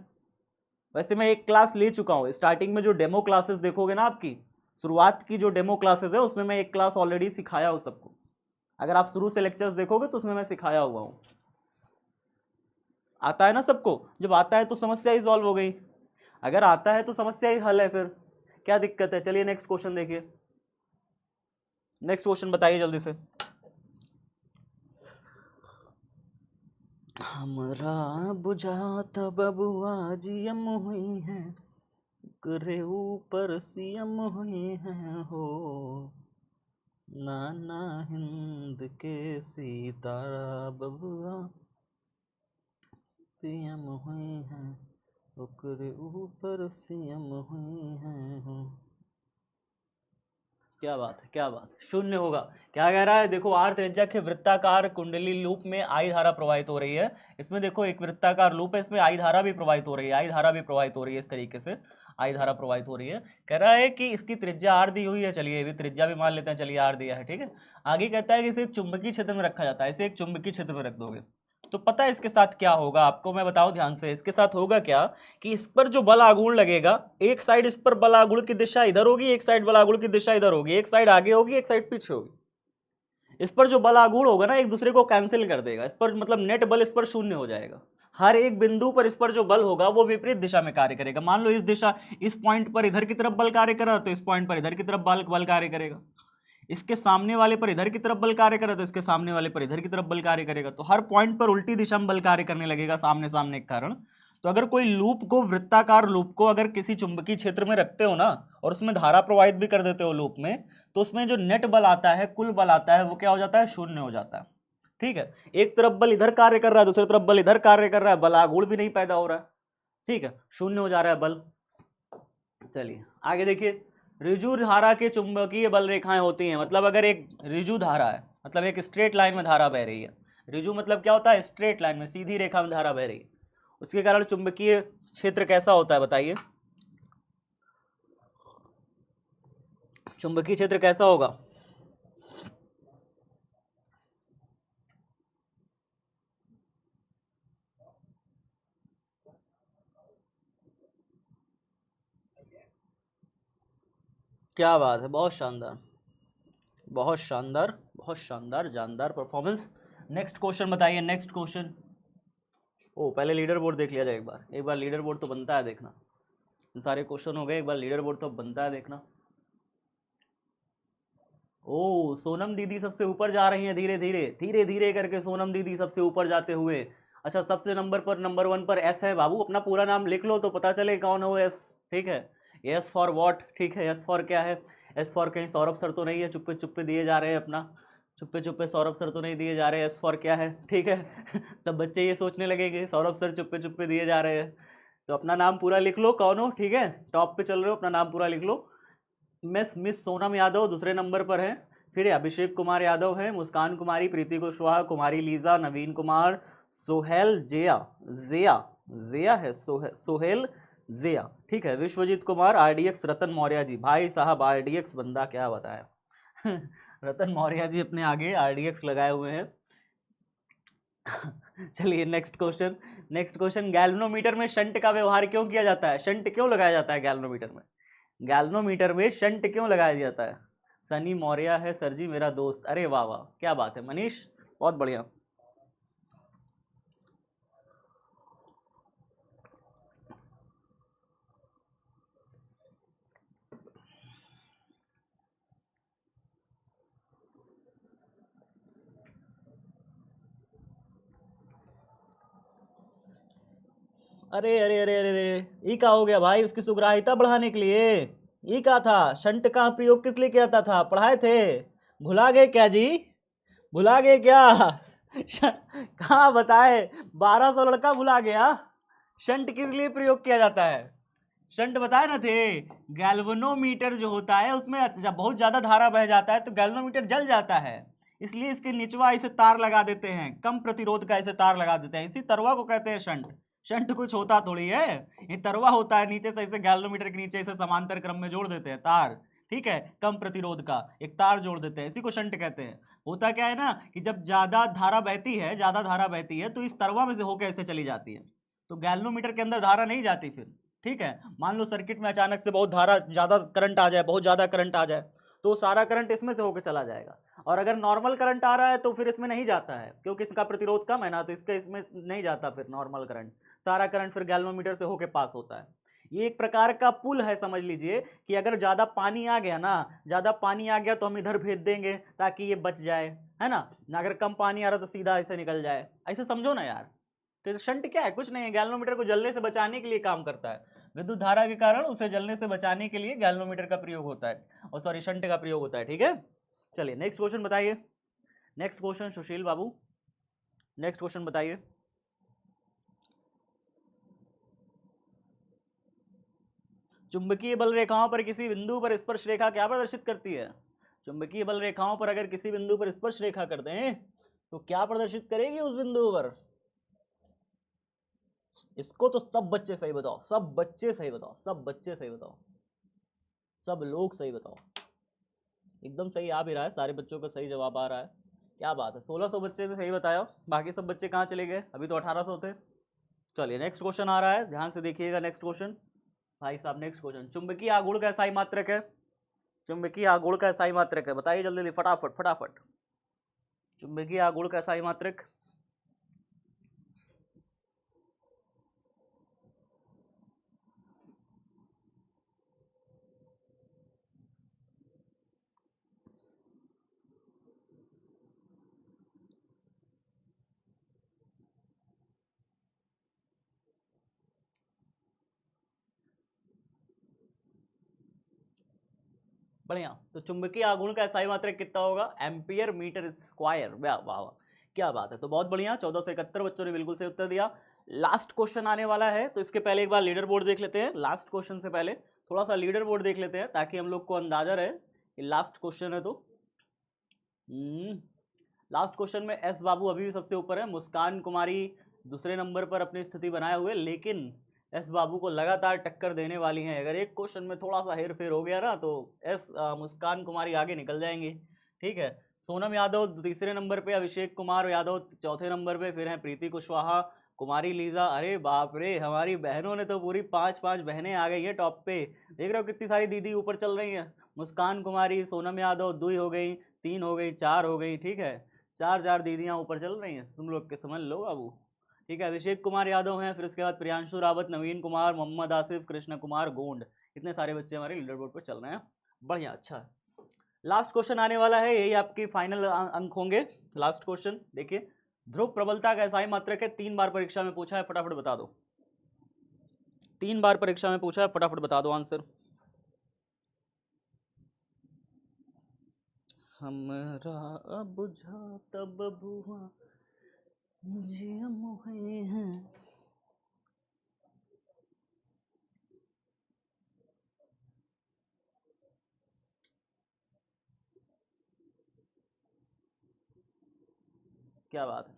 वैसे मैं एक क्लास ले चुका हूं, स्टार्टिंग में जो डेमो क्लासेस देखोगे ना आपकी, शुरुआत की जो डेमो क्लासेस है उसमें मैं एक क्लास ऑलरेडी सिखाया हूं सबको। अगर आप शुरू से लेक्चर्स देखोगे तो उसमें मैं सिखाया हुआ हूं। आता है ना सबको? जब आता है तो समस्या ही सॉल्व हो गई। अगर आता है तो समस्या ही हल है, फिर क्या दिक्कत है? चलिए नेक्स्ट क्वेश्चन देखिए, नेक्स्ट क्वेश्चन बताइए जल्दी से। हमरा बुझात बबुआ जीएम हुई है, करे ऊपर सीएम हुई है हो, नाना हिंद के सितारा बबुआ सीएम हुई है, ओकरे ऊपर सीएम हुई है हो। क्या बात है, क्या बात है। शून्य होगा। क्या कह रहा है? देखो, आर त्रिज्या के वृत्ताकार कुंडली लूप में आई धारा प्रवाहित हो रही है। इसमें देखो एक वृत्ताकार लूप है, इसमें आई धारा भी प्रवाहित हो रही है, आई धारा भी प्रवाहित हो रही है, इस तरीके से आई धारा प्रवाहित हो रही है। कह रहा है कि इसकी त्रिज्या आर दी हुई है, चलिए ये भी त्रिज्या भी मान लेते हैं, चलिए आर दिया है, ठीक है। आगे कहता है कि इसे एक चुंबकीय क्षेत्र में रखा जाता है, इसे एक चुंबकीय क्षेत्र में रख दोगे तो पता है इसके साथ क्या होगा? आपको मैं बताऊं ध्यान से, इसके साथ होगा क्या कि इस पर जो बल आघूर्ण लगेगा, एक साइड इस पर बल आघूर्ण की दिशा इधर होगी, एक साइड बल आघूर्ण की दिशा इधर होगी, एक साइड आगे होगी, एक साइड पीछे होगी। इस पर जो बल आघूर्ण होगा ना, एक दूसरे को कैंसिल कर देगा, इस पर मतलब नेट बल इस पर शून्य हो जाएगा। हर एक बिंदु पर इस पर जो बल होगा वो विपरीत दिशा में कार्य करेगा। मान लो इस दिशा, इस पॉइंट पर इधर की तरफ बल कार्य कर रहा है तो इस पॉइंट पर इधर की तरफ बल कार्य करेगा। इसके सामने वाले पर इधर की तरफ बल कार्य करे तो इसके सामने वाले पर इधर की तरफ बल कार्य करेगा। तो हर पॉइंट पर उल्टी दिशा में बल कार्य करने लगेगा, सामने सामने के कारण। तो अगर कोई लूप को, वृत्ताकार लूप को अगर किसी चुंबकीय क्षेत्र में रखते हो ना, और उसमें धारा प्रवाहित भी कर देते हो लूप में, तो उसमें जो नेट बल आता है, कुल बल आता है, वो क्या हो जाता है? शून्य हो जाता है। ठीक है, एक तरफ बल इधर कार्य कर रहा है, दूसरी तरफ बल इधर कार्य कर रहा है, बल आघूर्ण भी नहीं पैदा हो रहा है। ठीक है, शून्य हो जा रहा है बल। चलिए आगे देखिए, ऋजु धारा के चुंबकीय बल रेखाएं होती हैं। मतलब अगर एक ऋजु धारा है, मतलब एक स्ट्रेट लाइन में धारा बह रही है। ऋजु मतलब क्या होता है? स्ट्रेट लाइन में, सीधी रेखा में धारा बह रही है, उसके कारण चुंबकीय क्षेत्र कैसा होता है बताइए? चुंबकीय क्षेत्र कैसा होगा? क्या बात है, बहुत शानदार, बहुत शानदार, बहुत शानदार, जानदार परफॉर्मेंस। नेक्स्ट क्वेश्चन बताइए, नेक्स्ट क्वेश्चन। ओ, पहले लीडर बोर्ड देख लिया जाए एक बार लीडर बोर्ड तो बनता है देखना। सारे क्वेश्चन हो गए, एक बार लीडर बोर्ड तो बनता है देखना। ओ, सोनम दीदी सबसे ऊपर जा रही हैं, धीरे धीरे धीरे धीरे करके सोनम दीदी सबसे ऊपर जाते हुए। अच्छा, सबसे नंबर 1 पर एस है बाबू, अपना पूरा नाम लिख लो तो पता चले कौन हो एस। ठीक है, एस फॉर व्हाट? ठीक है, एस फॉर क्या है? एस फॉर कहीं सौरभ सर तो नहीं है? चुप्पे चुप्पे दिए जा रहे हैं अपना, चुप्पे चुप्पे सौरभ सर तो नहीं दिए जा रहे हैं। एस फॉर क्या है? ठीक है सब बच्चे ये सोचने लगेंगे सौरभ सर चुप्पे चुप्पे दिए जा रहे हैं। तो अपना नाम पूरा लिख लो, कौन हो? ठीक है, टॉप पे चल रहे हो, अपना नाम पूरा लिख लो। मिस सोनम यादव दूसरे नंबर पर हैं, फिर अभिषेक कुमार यादव हैं, मुस्कान कुमारी, प्रीति कुशवाहा, कुमारी लीजा, नवीन कुमार, सोहेल जिया, जिया जिया है, सोहेल जिया। ठीक है, विश्वजीत कुमार, आरडीएक्स रतन मौर्य जी। भाई साहब, आरडीएक्स बंदा क्या बताया रतन मौर्य जी अपने आगे आरडीएक्स लगाए हुए हैं चलिए next question, next question. Galvanometer में शंट का व्यवहार क्यों किया जाता है? शंट क्यों लगाया जाता है गैल्वेनोमीटर में? गैल्वेनोमीटर में शंट क्यों लगाया जाता है? सनी मौर्य है सर जी मेरा दोस्त। अरे वाह वाह, क्या बात है मनीष, बहुत बढ़िया। अरे अरे अरे अरे अरे, ये क्या हो गया भाई? उसकी सुग्राहिता बढ़ाने के लिए ये क्या था? शंट का प्रयोग किस लिए किया जाता था? पढ़ाए थे, भुला गए क्या जी? भुला गए क्या? कहाँ बताए? 1200 लड़का भुला गया। शंट किस लिए प्रयोग किया जाता है? शंट बताए ना थे। गैल्वेनोमीटर जो होता है उसमें जब बहुत ज्यादा धारा बह जाता है तो गैल्वेनोमीटर जल जाता है, इसलिए इसके निचवा इसे तार लगा देते हैं, कम प्रतिरोध का इसे तार लगा देते हैं, इसी तरवा को कहते हैं शंट। शंट कुछ होता थोड़ी है, ये तरवा होता है, नीचे से इसे गैल्वेनोमीटर के नीचे इसे समांतर क्रम में जोड़ देते हैं तार, ठीक है, कम प्रतिरोध का एक तार जोड़ देते हैं, इसी को शंट कहते हैं। होता क्या है ना कि जब ज्यादा धारा बहती है, ज्यादा धारा बहती है तो इस तरवा में से होकर ऐसे चली जाती है, तो गैल्वेनोमीटर के अंदर धारा नहीं जाती फिर, ठीक है। मान लो सर्किट में अचानक से बहुत धारा ज्यादा करंट आ जाए, बहुत ज्यादा करंट आ जाए, तो सारा करंट इसमें से होकर चला जाएगा, और अगर नॉर्मल करंट आ रहा है तो फिर इसमें नहीं जाता है क्योंकि इसका प्रतिरोध कम है ना, तो इसके इसमें नहीं जाता फिर नॉर्मल करंट, सारा करंट फिर गैल्वेनोमीटर से होकर पास होता है। ये एक प्रकार का पुल है, समझ लीजिए कि अगर ज्यादा पानी आ गया ना, ज्यादा पानी आ गया तो हम इधर भेज देंगे ताकि ये बच जाए, है ना, अगर कम पानी आ रहा तो सीधा ऐसे निकल जाए, ऐसे समझो ना यार। तो शंट क्या है? कुछ नहीं है, गैल्वेनोमीटर को जलने से बचाने के लिए काम करता है, विद्युत धारा के कारण उसे जलने से बचाने के लिए गैल्वेनोमीटर का प्रयोग होता है, और सॉरी शंट का प्रयोग होता है, ठीक है। चलिए नेक्स्ट क्वेश्चन बताइए। नेक्स्ट क्वेश्चन सुशील बाबू, नेक्स्ट क्वेश्चन बताइए। चुंबकीय बल रेखाओं पर किसी बिंदु पर स्पर्श रेखा क्या प्रदर्शित करती है? चुंबकीय बल रेखाओं पर अगर किसी बिंदु पर स्पर्श रेखा कर दें तो क्या प्रदर्शित करेगी उस बिंदु पर? इसको तो सब बच्चे सही बताओ, सब बच्चे सही बताओ, सब बच्चे सही बताओ, सब लोग सही बताओ। एकदम सही आ भी रहा है, सारे बच्चों का सही जवाब आ रहा है, क्या बात है। 1600 बच्चे ने सही बताया, बाकी सब बच्चे कहाँ चले गए? अभी तो 1800 थे। चलिए नेक्स्ट क्वेश्चन आ रहा है, ध्यान से देखिएगा। नेक्स्ट क्वेश्चन भाई साहब, नेक्स्ट क्वेश्चन, चुंबकीय आघूर्ण का SI मात्रक है? चुंबकीय आघूर्ण का SI मात्रक है, बताइए जल्दी जल्दी, फटाफट फटाफट। चुंबकीय आघूर्ण का SI मात्रक? बढ़िया। तो चुंबकीय आघूर्ण का SI मात्रक कितना होगा? Ampere metre square. वाह वाह वाह, क्या बात है। तो बहुत बढ़िया, 1471 बच्चों ने बिल्कुल सही उत्तर दिया। लास्ट क्वेश्चन आने वाला है, तो इसके पहले एक बार लीडर बोर्ड देख लेते हैं। लास्ट क्वेश्चन से पहले थोड़ा सा लीडर बोर्ड देख लेते हैं ताकि हम लोग को अंदाजा रहे कि लास्ट क्वेश्चन है। तो लास्ट क्वेश्चन में एस बाबू अभी भी सबसे ऊपर है, मुस्कान कुमारी दूसरे नंबर पर अपनी स्थिति बनाए हुए, लेकिन एस बाबू को लगातार टक्कर देने वाली हैं। अगर एक क्वेश्चन में थोड़ा सा हेर फेर हो गया ना तो मुस्कान कुमारी आगे निकल जाएंगी, ठीक है। सोनम यादव तीसरे नंबर पे, अभिषेक कुमार यादव चौथे नंबर पे, फिर हैं प्रीति कुशवाहा, कुमारी लीजा। अरे बाप रे, हमारी बहनों ने तो पूरी 5 बहनें आ गई हैं टॉप पे। देख रहे हो कितनी सारी दीदी ऊपर चल रही हैं। मुस्कान कुमारी, सोनम यादव 2 हो गई, 3 हो गई, 4 हो गई, ठीक है। 4 दीदियां ऊपर चल रही हैं, तुम लोग के समझ लो बाबू, ठीक है। अभिषेक कुमार यादव हैं, फिर उसके बाद प्रियांशु रावत, नवीन कुमार, मोहम्मद आसिफ, कृष्ण कुमार गोंड, इतने सारे बच्चे हमारे लीडर बोर्ड पर चल रहे हैं। बढ़िया, अच्छा। लास्ट क्वेश्चन आने वाला है, यही आपकी फाइनल अंक होंगे। लास्ट क्वेश्चन देखिए, ध्रुव प्रबलता का SI मात्रक है? 3 बार परीक्षा में पूछा है, फटाफट बता दो। 3 बार परीक्षा में पूछा है, फटाफट बता दो आंसर। हमरा बुझा तब बुआ मुझे मोहे हैं। क्या बात है।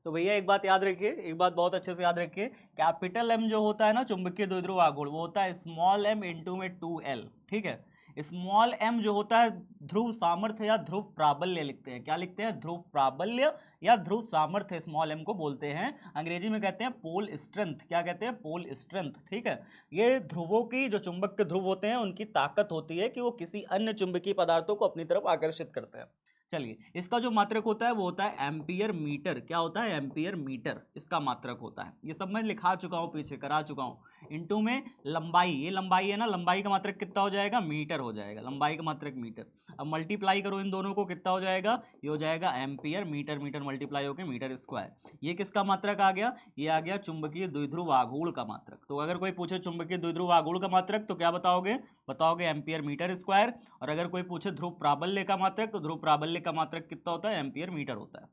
तो भैया एक बात याद रखिए, एक बात बहुत अच्छे से याद रखिए, कैपिटल एम जो होता है ना चुंबकीय द्विध्रुव आघूर्ण, वो होता है स्मॉल m इंटू में 2l, ठीक है। स्मॉल m जो होता है ध्रुव सामर्थ्य या ध्रुव प्राबल्य लिखते हैं। क्या लिखते हैं? ध्रुव प्राबल्य या ध्रुव सामर्थ्य, स्मॉल m को बोलते हैं। अंग्रेजी में कहते हैं पोल स्ट्रेंथ। क्या कहते हैं? पोल स्ट्रेंथ, ठीक है। ये ध्रुवों की, जो चुंबक के ध्रुव होते हैं उनकी ताकत होती है कि वो किसी अन्य चुंबकीय पदार्थों को अपनी तरफ आकर्षित करते हैं। चलिए, इसका जो मात्रक होता है वो होता है एम्पियर मीटर। क्या होता है? एम्पियर मीटर इसका मात्रक होता है। ये सब मैं लिखा चुका हूँ, पीछे करा चुका हूँ। इनटू में लंबाई, ये लंबाई है ना, लंबाई का मात्रक कितना हो जाएगा, मीटर हो जाएगा, लंबाई का मात्रक मीटर। अब मल्टीप्लाई करो इन दोनों को, कितना हो जाएगा, ये हो जाएगा एम्पियर, मीटर मीटर मल्टीप्लाई होकर मीटर स्क्वायर। ये किसका मात्रक आ गया, ये आ गया चुंबकीय द्विध्रुव आघूर्ण का मात्रक। तो अगर कोई पूछे चुंबकीय द्विध्रुव आघूर्ण का मात्रक तो क्या बताओगे, बताओगे एम्पियर मीटर स्क्वायर। और अगर कोई पूछे ध्रुव प्राबल्य का मात्रक तो ध्रुव प्राबल्य का मात्रक कितना होता है, एम्पियर मीटर होता है।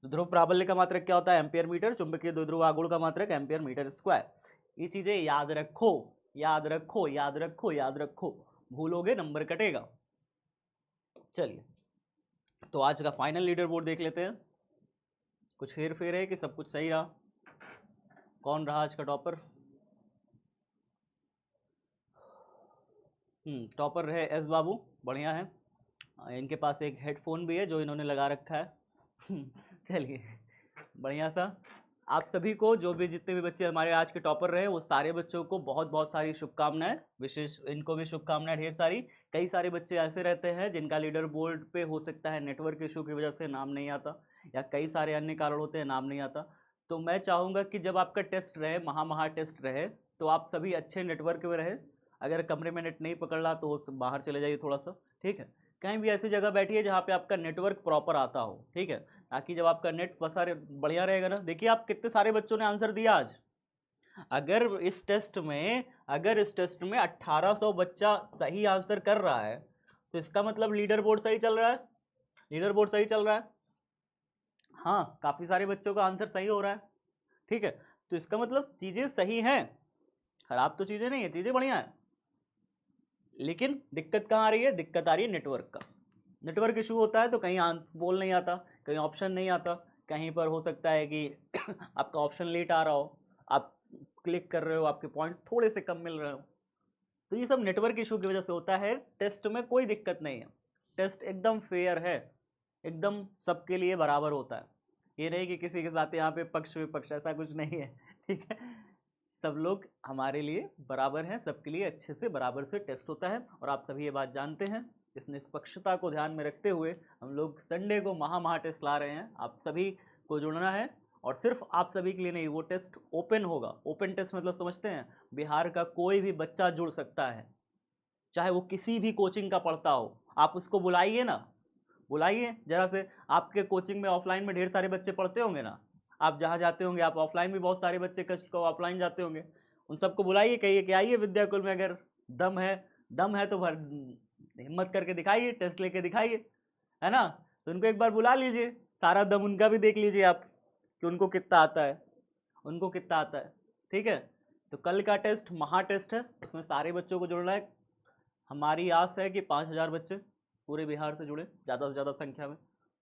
तो ध्रुव प्राबल्य का मात्रक क्या होता है, एम्पियर मीटर, चुंबकीय द्विध्रुव आघूर्ण का मात्रक एम्पियर मीटर स्क्वायर। ये चीजें याद रखो, याद रखो, याद रखो, याद रखो, भूलोगे नंबर कटेगा। चलिए तो आज का फाइनल लीडर बोर्ड देख लेते हैं, कुछ हेर फेर है कि सब कुछ सही रहा, कौन रहा आज का टॉपर। टॉपर रहे एस बाबू, बढ़िया है, इनके पास एक हेडफोन भी है जो इन्होंने लगा रखा है। चलिए बढ़िया सा। आप सभी को, जो भी जितने भी बच्चे हमारे आज के टॉपर रहे, वो सारे बच्चों को बहुत बहुत सारी शुभकामनाएं, विशेष इनको भी शुभकामनाएं ढेर सारी। कई सारे बच्चे ऐसे रहते हैं जिनका लीडर बोर्ड पे हो सकता है नेटवर्क इशू की वजह से नाम नहीं आता, या कई सारे अन्य कारण होते हैं नाम नहीं आता। तो मैं चाहूँगा कि जब आपका टेस्ट रहे, महा टेस्ट रहे, तो आप सभी अच्छे नेटवर्क में रहे। अगर कमरे में नेट नहीं पकड़ रहा तो बाहर चले जाइए थोड़ा सा, ठीक है। कहीं भी ऐसी जगह बैठिए जहाँ पे आपका नेटवर्क प्रॉपर आता हो, ठीक है, ताकि जब आपका नेट फंसा बढ़िया रहेगा ना। देखिए आप कितने सारे बच्चों ने आंसर दिया आज। अगर इस टेस्ट में 1800 बच्चा सही आंसर कर रहा है तो इसका मतलब लीडर बोर्ड सही चल रहा है, लीडर बोर्ड सही चल रहा है। हाँ, काफ़ी सारे बच्चों का आंसर सही हो रहा है, ठीक है। तो इसका मतलब चीज़ें सही हैं, खराब तो चीज़ें नहीं है, चीज़ें बढ़िया है। लेकिन दिक्कत कहाँ आ रही है, दिक्कत आ रही है नेटवर्क का। नेटवर्क इशू होता है तो कहीं बोल नहीं आता, कहीं ऑप्शन नहीं आता, कहीं पर हो सकता है कि आपका ऑप्शन लेट आ रहा हो, आप क्लिक कर रहे हो, आपके पॉइंट्स थोड़े से कम मिल रहे हो। तो ये सब नेटवर्क इशू की वजह से होता है। टेस्ट में कोई दिक्कत नहीं है, टेस्ट एकदम फेयर है, एकदम सबके लिए बराबर होता है। ये नहीं कि किसी के साथ यहाँ पे पक्ष विपक्ष, ऐसा कुछ नहीं है, ठीक है। सब लोग हमारे लिए बराबर हैं, सबके लिए अच्छे से बराबर से टेस्ट होता है, और आप सभी ये बात जानते हैं। इस निष्पक्षता को ध्यान में रखते हुए हम लोग संडे को महा टेस्ट ला रहे हैं, आप सभी को जुड़ना है। और सिर्फ आप सभी के लिए नहीं, वो टेस्ट ओपन होगा। ओपन टेस्ट मतलब समझते हैं, बिहार का कोई भी बच्चा जुड़ सकता है, चाहे वो किसी भी कोचिंग का पढ़ता हो। आप उसको बुलाइए ना, बुलाइए जरा से। आपके कोचिंग में ऑफलाइन में ढेर सारे बच्चे पढ़ते होंगे ना, आप जहाँ जाते होंगे, आप ऑफलाइन भी बहुत सारे बच्चे कष्ट को ऑफलाइन जाते होंगे, उन सबको बुलाइए, कहिए कि आइए विद्याकुल में, अगर दम है तो भर हिम्मत करके दिखाइए, टेस्ट लेके दिखाइए, है ना। तो उनको एक बार बुला लीजिए, सारा दम उनका भी देख लीजिए आप कि उनको कितना आता है, उनको कितना आता है, ठीक है। तो कल का टेस्ट महा टेस्ट है, उसमें सारे बच्चों को जुड़ना है। हमारी आस है कि 5000 बच्चे पूरे बिहार से जुड़े, ज़्यादा से ज़्यादा संख्या में,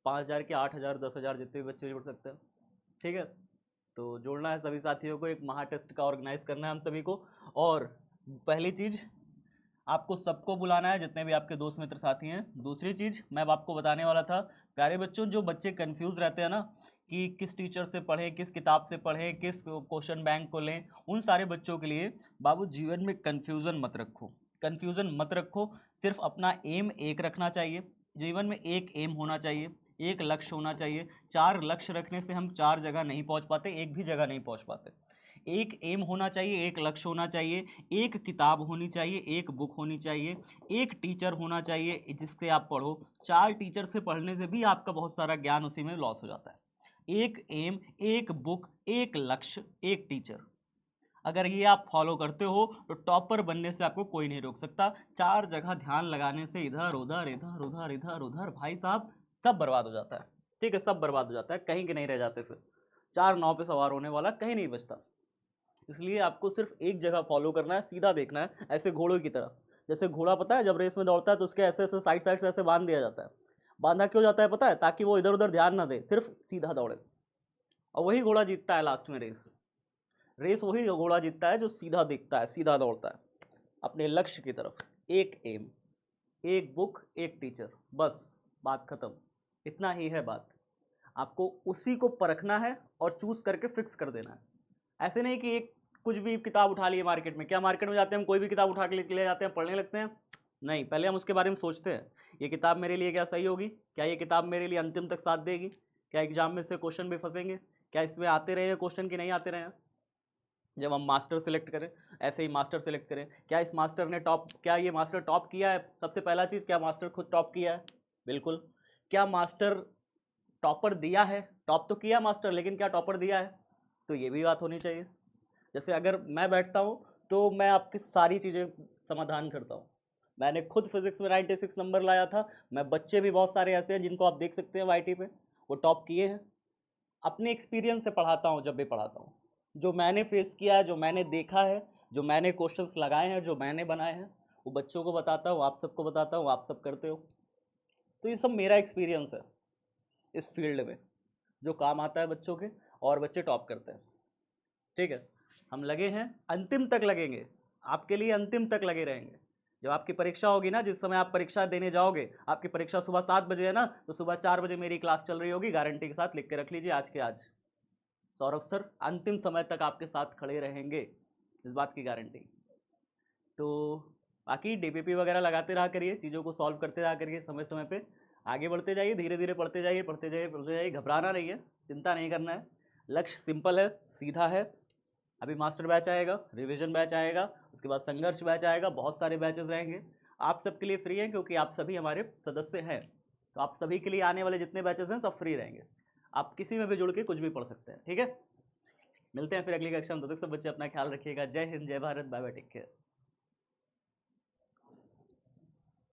5000 के 8000 10,000 जितने भी बच्चे जुड़ सकते हैं, ठीक है। तो जोड़ना है सभी साथियों को, एक महा टेस्ट का ऑर्गेनाइज करना है हम सभी को। और पहली चीज़, आपको सबको बुलाना है, जितने भी आपके दोस्त मित्र साथी हैं। दूसरी चीज़ मैं अब आपको बताने वाला था, प्यारे बच्चों, जो बच्चे कंफ्यूज रहते हैं ना कि किस टीचर से पढ़ें, किस किताब से पढ़ें, किस क्वेश्चन बैंक को लें, उन सारे बच्चों के लिए बाबू जीवन में कन्फ्यूज़न मत रखो, कन्फ्यूज़न मत रखो। सिर्फ अपना एम एक रखना चाहिए, जीवन में एक एम होना चाहिए, एक लक्ष्य होना चाहिए। 4 लक्ष्य रखने से हम 4 जगह नहीं पहुंच पाते, एक भी जगह नहीं पहुंच पाते। एक एम होना चाहिए, एक लक्ष्य होना चाहिए, एक किताब होनी चाहिए, एक बुक होनी चाहिए, एक टीचर होना चाहिए जिससे आप पढ़ो। 4 टीचर से पढ़ने से भी आपका बहुत सारा ज्ञान उसी में लॉस हो जाता है। एक एम, एक बुक, एक लक्ष्य, एक टीचर, अगर ये आप फॉलो करते हो तो टॉपर बनने से आपको कोई नहीं रोक सकता। 4 जगह ध्यान लगाने से इधर उधर इधर उधर इधर उधर भाई साहब सब बर्बाद हो जाता है, ठीक है, सब बर्बाद हो जाता है, कहीं के नहीं रह जाते। फिर 4 नाव पे सवार होने वाला कहीं नहीं बचता। इसलिए आपको सिर्फ एक जगह फॉलो करना है, सीधा देखना है, ऐसे घोड़ों की तरह। जैसे घोड़ा पता है जब रेस में दौड़ता है तो उसके ऐसे ऐसे साइड साइड से ऐसे बांध दिया जाता है। बांधा क्यों जाता है पता है, ताकि वो इधर उधर ध्यान ना दे, सिर्फ सीधा दौड़े। और वही घोड़ा जीतता है लास्ट में रेस। रेस वही घोड़ा जीतता है जो सीधा दिखता है, सीधा दौड़ता है अपने लक्ष्य की तरफ। एक एम, एक बुक, एक टीचर, बस बात खत्म। इतना ही है बात। आपको उसी को परखना है और चूज करके फिक्स कर देना है। ऐसे नहीं कि एक कुछ भी किताब उठा लिए मार्केट में। क्या मार्केट में जाते हैं हम कोई भी किताब उठा के ले जाते हैं, पढ़ने लगते हैं? नहीं, पहले हम उसके बारे में सोचते हैं, ये किताब मेरे लिए क्या सही होगी, क्या ये किताब मेरे लिए अंतिम तक साथ देगी, क्या एग्जाम में से क्वेश्चन भी फंसेंगे, क्या इसमें आते रहे क्वेश्चन कि नहीं आते रहे। जब हम मास्टर सेलेक्ट करें, ऐसे ही मास्टर सेलेक्ट करें, क्या इस मास्टर ने टॉप, क्या ये मास्टर टॉप किया है? सबसे पहला चीज़, क्या मास्टर खुद टॉप किया है? बिल्कुल। क्या मास्टर टॉपर दिया है? टॉप तो किया मास्टर, लेकिन क्या टॉपर दिया है? तो ये भी बात होनी चाहिए। जैसे अगर मैं बैठता हूँ तो मैं आपकी सारी चीज़ें समाधान करता हूँ। मैंने खुद फिजिक्स में 96 नंबर लाया था। मैं बच्चे भी बहुत सारे ऐसे हैं जिनको आप देख सकते हैं वाईटी पे, वो टॉप किए हैं। अपने एक्सपीरियंस से पढ़ाता हूँ जब भी पढ़ाता हूँ, जो मैंने फेस किया है, जो मैंने देखा है, जो मैंने क्वेश्चंस लगाए हैं, जो मैंने बनाए हैं, वो बच्चों को बताता हूँ, आप सबको बताता हूँ, आप सब करते हो। तो ये सब मेरा एक्सपीरियंस है इस फील्ड में, जो काम आता है बच्चों के, और बच्चे टॉप करते हैं। ठीक है, हम लगे हैं, अंतिम तक लगेंगे, आपके लिए अंतिम तक लगे रहेंगे। जब आपकी परीक्षा होगी ना, जिस समय आप परीक्षा देने जाओगे, आपकी परीक्षा सुबह 7 बजे है ना, तो सुबह 4 बजे मेरी क्लास चल रही होगी, गारंटी के साथ लिख के रख लीजिए आज के आज। सौरभ सर अंतिम समय तक आपके साथ खड़े रहेंगे, इस बात की गारंटी। तो बाकी डीपीपी वगैरह लगाते रहा करिए, चीज़ों को सॉल्व करते रहा करिए, समय समय पे आगे बढ़ते जाइए, धीरे धीरे पढ़ते जाइए, पढ़ते जाइए, पढ़ते जाइए, घबराना नहीं है, चिंता नहीं करना है। लक्ष्य सिंपल है, सीधा है। अभी मास्टर बैच आएगा, रिवीजन बैच आएगा, उसके बाद संघर्ष बैच आएगा, बहुत सारे बैचेस रहेंगे। आप सबके लिए फ्री हैं, क्योंकि आप सभी हमारे सदस्य हैं। तो आप सभी के लिए आने वाले जितने बैचेस हैं सब फ्री रहेंगे, आप किसी में भी जुड़ के कुछ भी पढ़ सकते हैं। ठीक है, मिलते हैं फिर अगली कक्षा में। तब तक सब बच्चे अपना ख्याल रखिएगा। जय हिंद, जय Bharat, bye bye, take care.